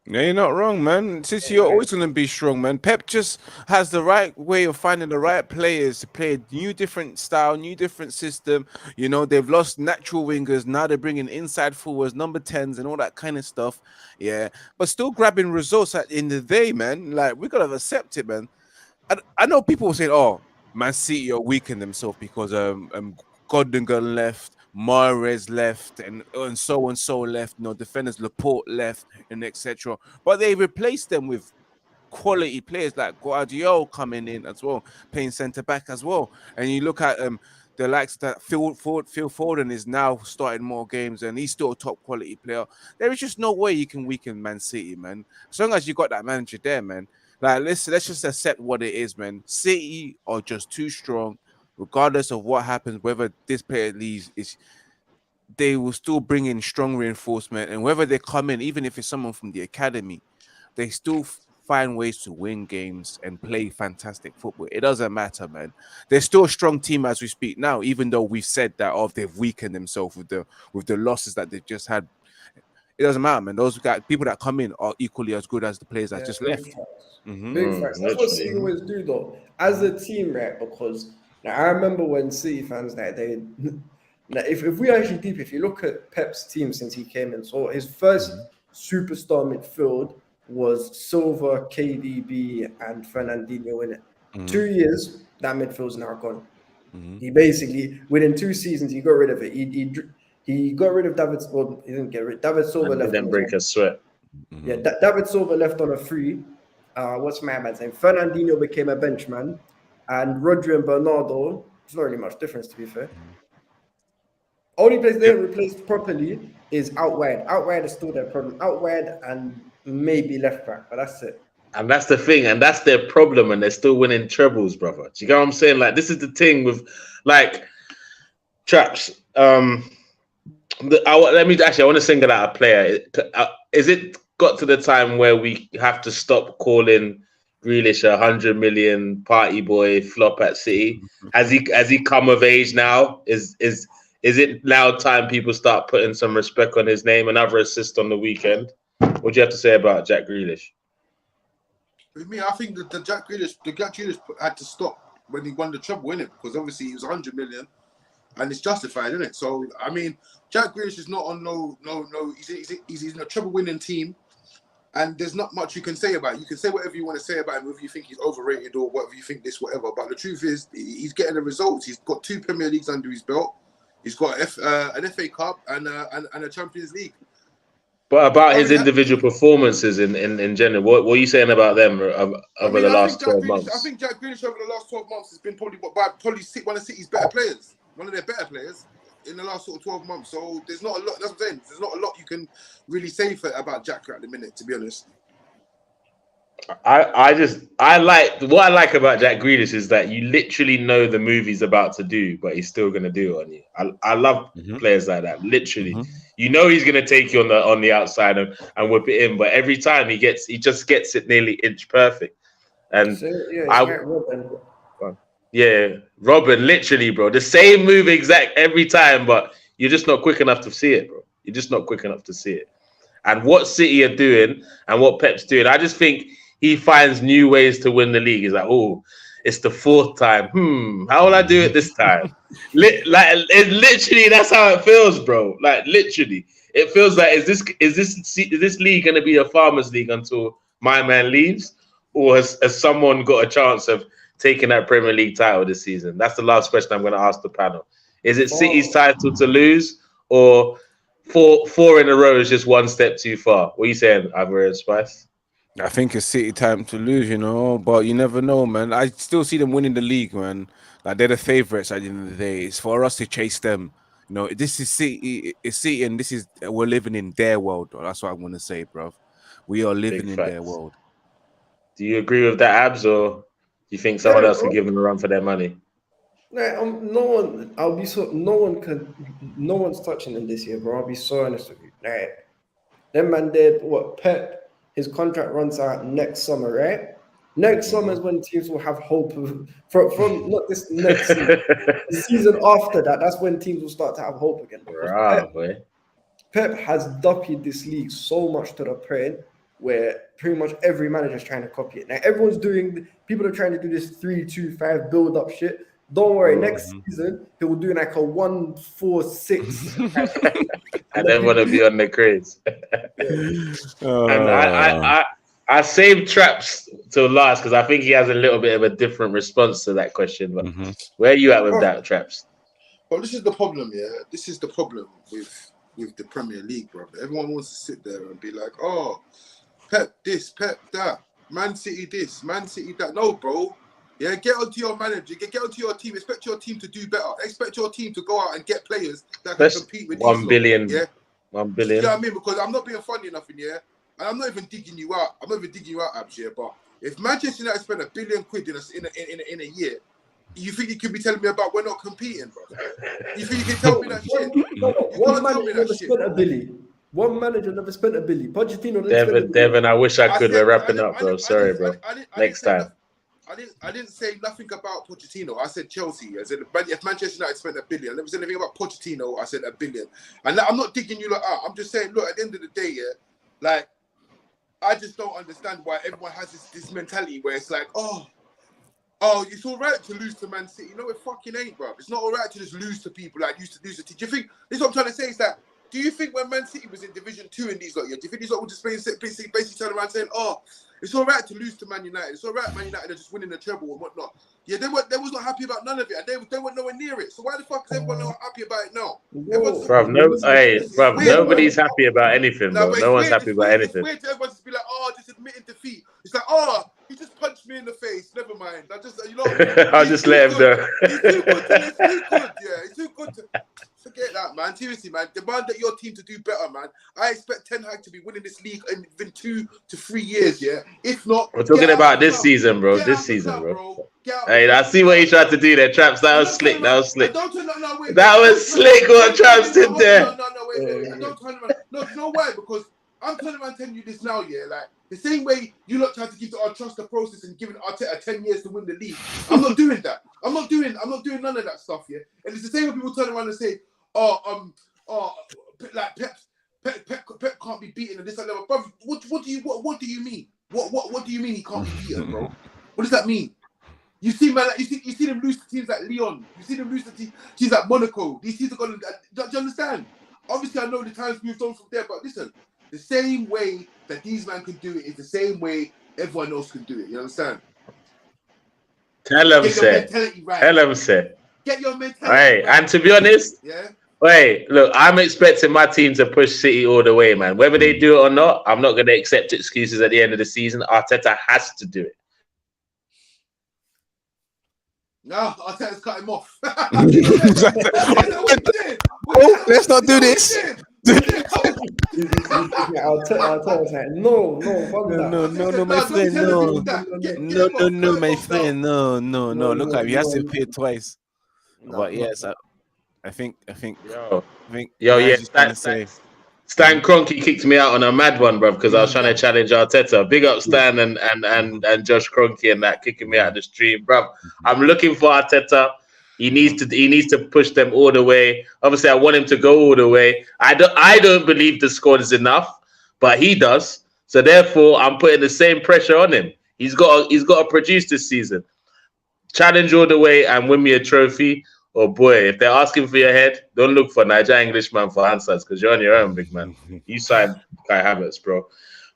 A: No, you're not wrong, man. Since you're always going to be strong, man. Pep just has the right way of finding the right players to play a new different style, new different system. You know, they've lost natural wingers. Now they're bringing inside forwards, number 10s and all that kind of stuff. Yeah. But still grabbing results at the end of the day, man. Like, we got to accept it, man. I know people will say, oh, Man City are weakening themselves because Gundogan left. Mahrez left and so left, defenders Laporte left and etc. But they replaced them with quality players like Guardiola coming in as well, playing centre back as well. And you look at the likes that Phil Foden is now starting more games and he's still a top quality player. There is just no way you can weaken Man City, man. As long as you got that manager there, man. Like let's just accept what it is, man. City are just too strong. Regardless of what happens, whether this player leaves, they will still bring in strong reinforcement. And whether they come in, even if it's someone from the academy, they still find ways to win games and play fantastic football. It doesn't matter, man. They're still a strong team as we speak now, even though we've said that they've weakened themselves with the losses that they've just had. It doesn't matter, man. Those guys, people that come in are equally as good as the players that just left.
C: Big facts. That's what City always do, though, as a team, right? Because I remember when City fans if we actually deep, if you look at Pep's team since he came in, so his first superstar midfield was Silva, KDB, and Fernandinho in it. 2 years, that midfield's now gone. He basically, within 2 seasons, he got rid of it. He got rid of David. Well, he didn't get rid. David Silva left.
B: Didn't break a sweat.
C: Yeah, David Silva left on a free. What's my man's name? Fernandinho became a benchman. And Rodri and Bernardo, it's not really much difference, to be fair. Only place they replaced properly is out wide. Out wide is still their problem. Out wide and maybe left back, but that's it.
B: And that's the thing, and that's their problem, and they're still winning trebles, brother. Do you get what I'm saying? Like, this is the thing with, like, Traps. I want to single out a player. Is it got to the time where we have to stop calling Grealish 100 million party boy flop at City? Has he come of age now? Is it now time people start putting some respect on his name? Another assist on the weekend. What do you have to say about Jack Grealish?
D: With me, I think that the Jack Grealish had to stop when he won the treble, innit? Because obviously he was 100 million, and it's justified, isn't it? So I mean, Jack Grealish is not on no. He's in a treble winning team. And there's not much you can say about it. You can say whatever you want to say about him, whether you think he's overrated or whatever you think this, whatever. But the truth is, he's getting the results. He's got 2 Premier Leagues under his belt. He's got an FA Cup and a Champions League.
B: But about his individual performances in general, what are you saying about them over the last 12 months?
D: I think Jack Grealish over the last 12 months has been probably one of City's better players, one of their better players in the last sort of 12 months. So there's not a lot. That's what I'm saying. There's not a lot you can really say about Jack at the minute, to be honest. I like what I like about Jack Grealish is that you literally know the move he's about to do, but he's still gonna do it on you. I love players like that. Literally, you know he's gonna take you on the outside and whip it in, but every time he just gets it nearly inch perfect. And
B: Yeah, Robin, literally, bro. The same move exact every time, but you're just not quick enough to see it, bro. You're just not quick enough to see it. And what City are doing and what Pep's doing, I just think he finds new ways to win the league. He's like, oh, it's the fourth time. How will I do it this time? Literally, that's how it feels, bro. Like literally, it feels like is this league going to be a farmers' league until my man leaves, or has someone got a chance of taking that Premier League title this season? That's the last question I'm going to ask the panel. Is it City's title to lose, or four in a row is just one step too far? What are you saying, Ivorian Spice?
A: I think it's City time to lose, you know, but you never know, man. I still see them winning the league, man. Like they're the favourites at the end of the day. It's for us to chase them. You know, this is City, it's City, and we're living in their world. That's what I'm gonna say, bro. We are living in their world.
B: Do you agree with that, Abs, or do you think someone else can give them a run for their money?
C: Like, no one's touching them this year, bro. I'll be so honest with you. Like, them man did what Pep. His contract runs out next summer, right? Next summer is when teams will have hope from not this next season, the season after that. That's when teams will start to have hope again. Pep has duppied this league so much to the point where pretty much every manager is trying to copy it. Now people are trying to do this 3-2-5 build up shit. Don't worry, next season he will do like a 1-4-6.
B: And then want to be on the craze. And I saved Traps till last because I think he has a little bit of a different response to that question. But where are you at with that, Traps?
D: Well, this is the problem, yeah. This is the problem with the Premier League, bro. Everyone wants to sit there and be like, oh, Pep this, Pep that, Man City this, Man City that. No, bro. Yeah, get onto your manager, get onto your team. Expect your team to do better. Expect your team to go out and get players that can compete with
B: 1 billion.
D: Yeah,
B: 1 billion.
D: You know what I mean? Because I'm not being funny enough in here, and I'm not even digging you out. Abs, here. But if Manchester United spend £1 billion in a year, you think you could be telling me about we're not competing, bro? You think you can tell me that shit?
C: One manager never spent £1 billion. One manager never spent £1 billion. Pochetinos.
B: Devin, I wish I could. We're wrapping up, bro. Sorry, bro. Next time.
D: I didn't say nothing about Pochettino. I said Chelsea. I said if Manchester United spent £1 billion. I never said anything about Pochettino. I said £1 billion. And I'm not digging you out. I'm just saying, look, at the end of the day, yeah, like I just don't understand why everyone has this mentality where it's like, oh, it's all right to lose to Man City. No, it fucking ain't, bro. It's not all right to just lose to people like used to lose to. Do you think this is what I'm trying to say? Is that do you think when Man City was in Division 2 in these lot, do you think these lot would just basically turn around saying, oh, it's all right to lose to Man United. It's all right, Man United are just winning the treble and whatnot. Yeah, they was not happy about none of it, and they were nowhere near it. So why the fuck is everyone not happy about it now?
B: Nobody's happy about anything, bro. No one's happy about anything.
D: It's weird to everyone just be like, oh, just admitting defeat. It's like, oh, he just punched me in the face. Never mind. I'll just let him know. He's too good. Yeah, he's too good to. Forget that, man. Seriously, man. Demand that your team to do better, man. I expect Ten Hag to be winning this league within 2 to 3 years, yeah? If not...
B: We're talking about this season, bro. This season, bro. Hey, I see what you tried to do there, Traps. That was slick. That was slick. That was slick what Traps did there.
D: No, wait. I don't turn around. No, you know why? Because I'm turning around telling you this now, yeah? Like, the same way you lot tried to give our trust the process and giving Arteta 10 years to win the league. I'm not doing that. I'm not doing none of that stuff, yeah? And it's the same way people turn around and say, like Pep can't be beaten and this and that. Bro, what do you mean? What do you mean he can't be beaten, bro? What does that mean? You see, man, like, you see them lose to teams like Lyon. You see them lose to teams like Monaco. These teams are going to. Do you understand? Obviously, I know the times moved on from there, but listen, the same way that these men can do it is the same way everyone else can do it. You understand?
B: Tell them, say.
D: Right.
B: Tell them, say.
D: Get your mentality.
B: Right. And to be honest,
D: yeah.
B: Wait, look, I'm expecting my team to push City all the way, man. Whether they do it or not, I'm not going to accept excuses at the end of the season. Arteta has to do it.
D: No, Arteta's cut him off.
A: Let's not do this.
C: Arteta's like, no, my friend,
A: no, my friend, no. Look at him, he has to pay twice. But yes, I think.
B: Yo, yeah. Stan Kroenke kicked me out on a mad one, bro, because I was trying to challenge Arteta. Big up Stan and Josh Kroenke and that kicking me out of the stream, bro. I'm looking for Arteta. He needs to push them all the way. Obviously, I want him to go all the way. I don't believe the squad is enough, but he does. So therefore, I'm putting the same pressure on him. He's got to produce this season. Challenge all the way and win me a trophy. Oh boy, if they're asking for your head, don't look for Niger Englishman for answers because you're on your own, big man. You signed Kai Havertz, bro.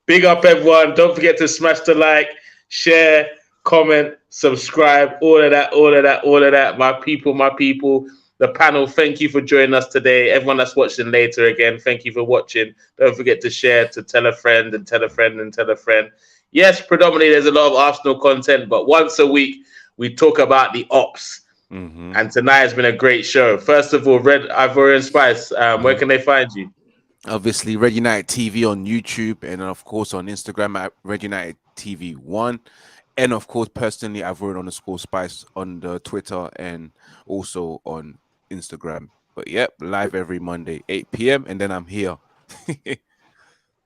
B: Big up, everyone. Don't forget to smash the like, share, comment, subscribe, all of that. My people. The panel, thank you for joining us today. Everyone that's watching later, again, thank you for watching. Don't forget to share, to tell a friend and tell a friend and tell a friend. Yes, predominantly there's a lot of Arsenal content, but once a week we talk about the ops. And tonight has been a great show. First of all, Red Ivorian Spice, where can they find you?
A: Obviously, Red United TV on YouTube, and of course on Instagram at Red United TV 1, and of course personally, Ivorian_Spice on the Twitter and also on Instagram. But yep, live every Monday 8 p.m. and then I'm here.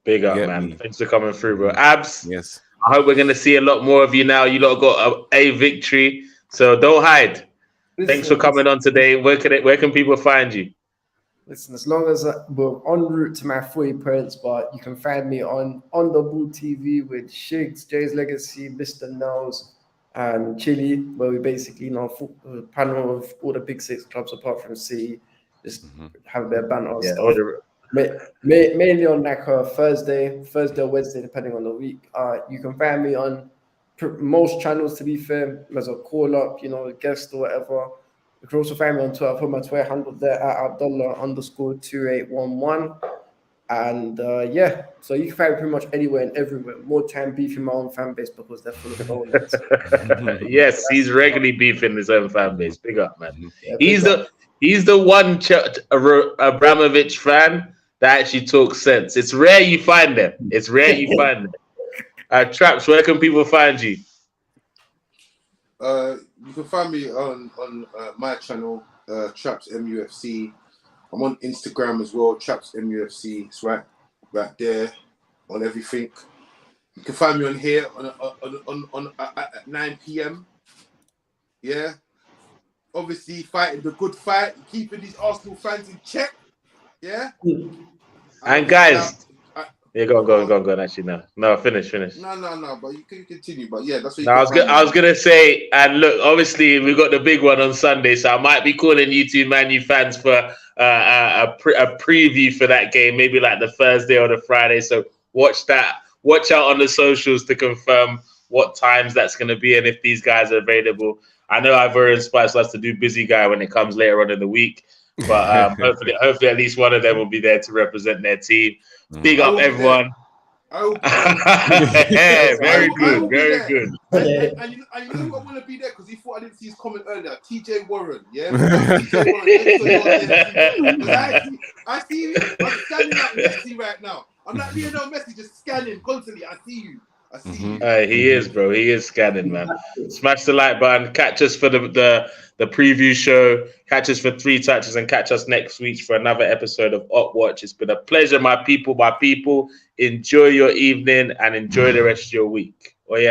B: Big up, man. Thanks for coming through, bro. Abs.
A: Yes.
B: I hope we're gonna see a lot more of you now. You lot got a victory, so don't hide. Thanks for coming on today. Where can people find you?
C: Listen, as long as we're en route to my 40 points, but you can find me on the Ball TV with Shigs, Jay's Legacy, Mr. Nels, and Chili, where we basically a panel of all the big 6 clubs apart from City, just have a bit of banter. Yeah, mainly on like a Thursday or Wednesday, depending on the week. You can find me on most channels, to be fair, as a call up, a guest or whatever. You can also find me on Twitter. I put my Twitter handle there at Abdullah_2811. And so you can find me pretty much anywhere and everywhere. More time beefing my own fan base because they're full of owners.
B: Yes, he's regularly beefing his own fan base. Big up, man. Yeah, he's the one Abramovich fan that actually talks sense. It's rare you find them. Traps, where can people find you?
D: You can find me on my channel, Traps MUFC. I'm on Instagram as well, Traps MUFC. It's right there on everything. You can find me on here at 9 p.m. Yeah, obviously fighting the good fight, keeping these Arsenal fans in check. Yeah,
B: and guys. Yeah, go on. Actually, no, finish.
D: No. But you can continue. But yeah, that's what.
B: I was gonna say, and look, obviously we got the big one on Sunday, so I might be calling you two Man U fans for a preview for that game, maybe like the Thursday or the Friday. So watch that. Watch out on the socials to confirm what times that's gonna be and if these guys are available. I know Ivorian Spice likes to do busy guy when it comes later on in the week, but hopefully at least one of them will be there to represent their team. Big up, everyone. Very good.
D: And you know what, I want to be there because he thought I didn't see his comment earlier. TJ Warren, yeah. I see you. I'm scanning like Messi right now. I'm like Lionel Messi, just scanning constantly. I see you.
B: He is, bro. He is scanning, man. Smash the like button. Catch us for the preview show. Catch us for 3 touches and catch us next week for another episode of Op Watch. It's been a pleasure, my people. Enjoy your evening and enjoy the rest of your week. Oh yeah.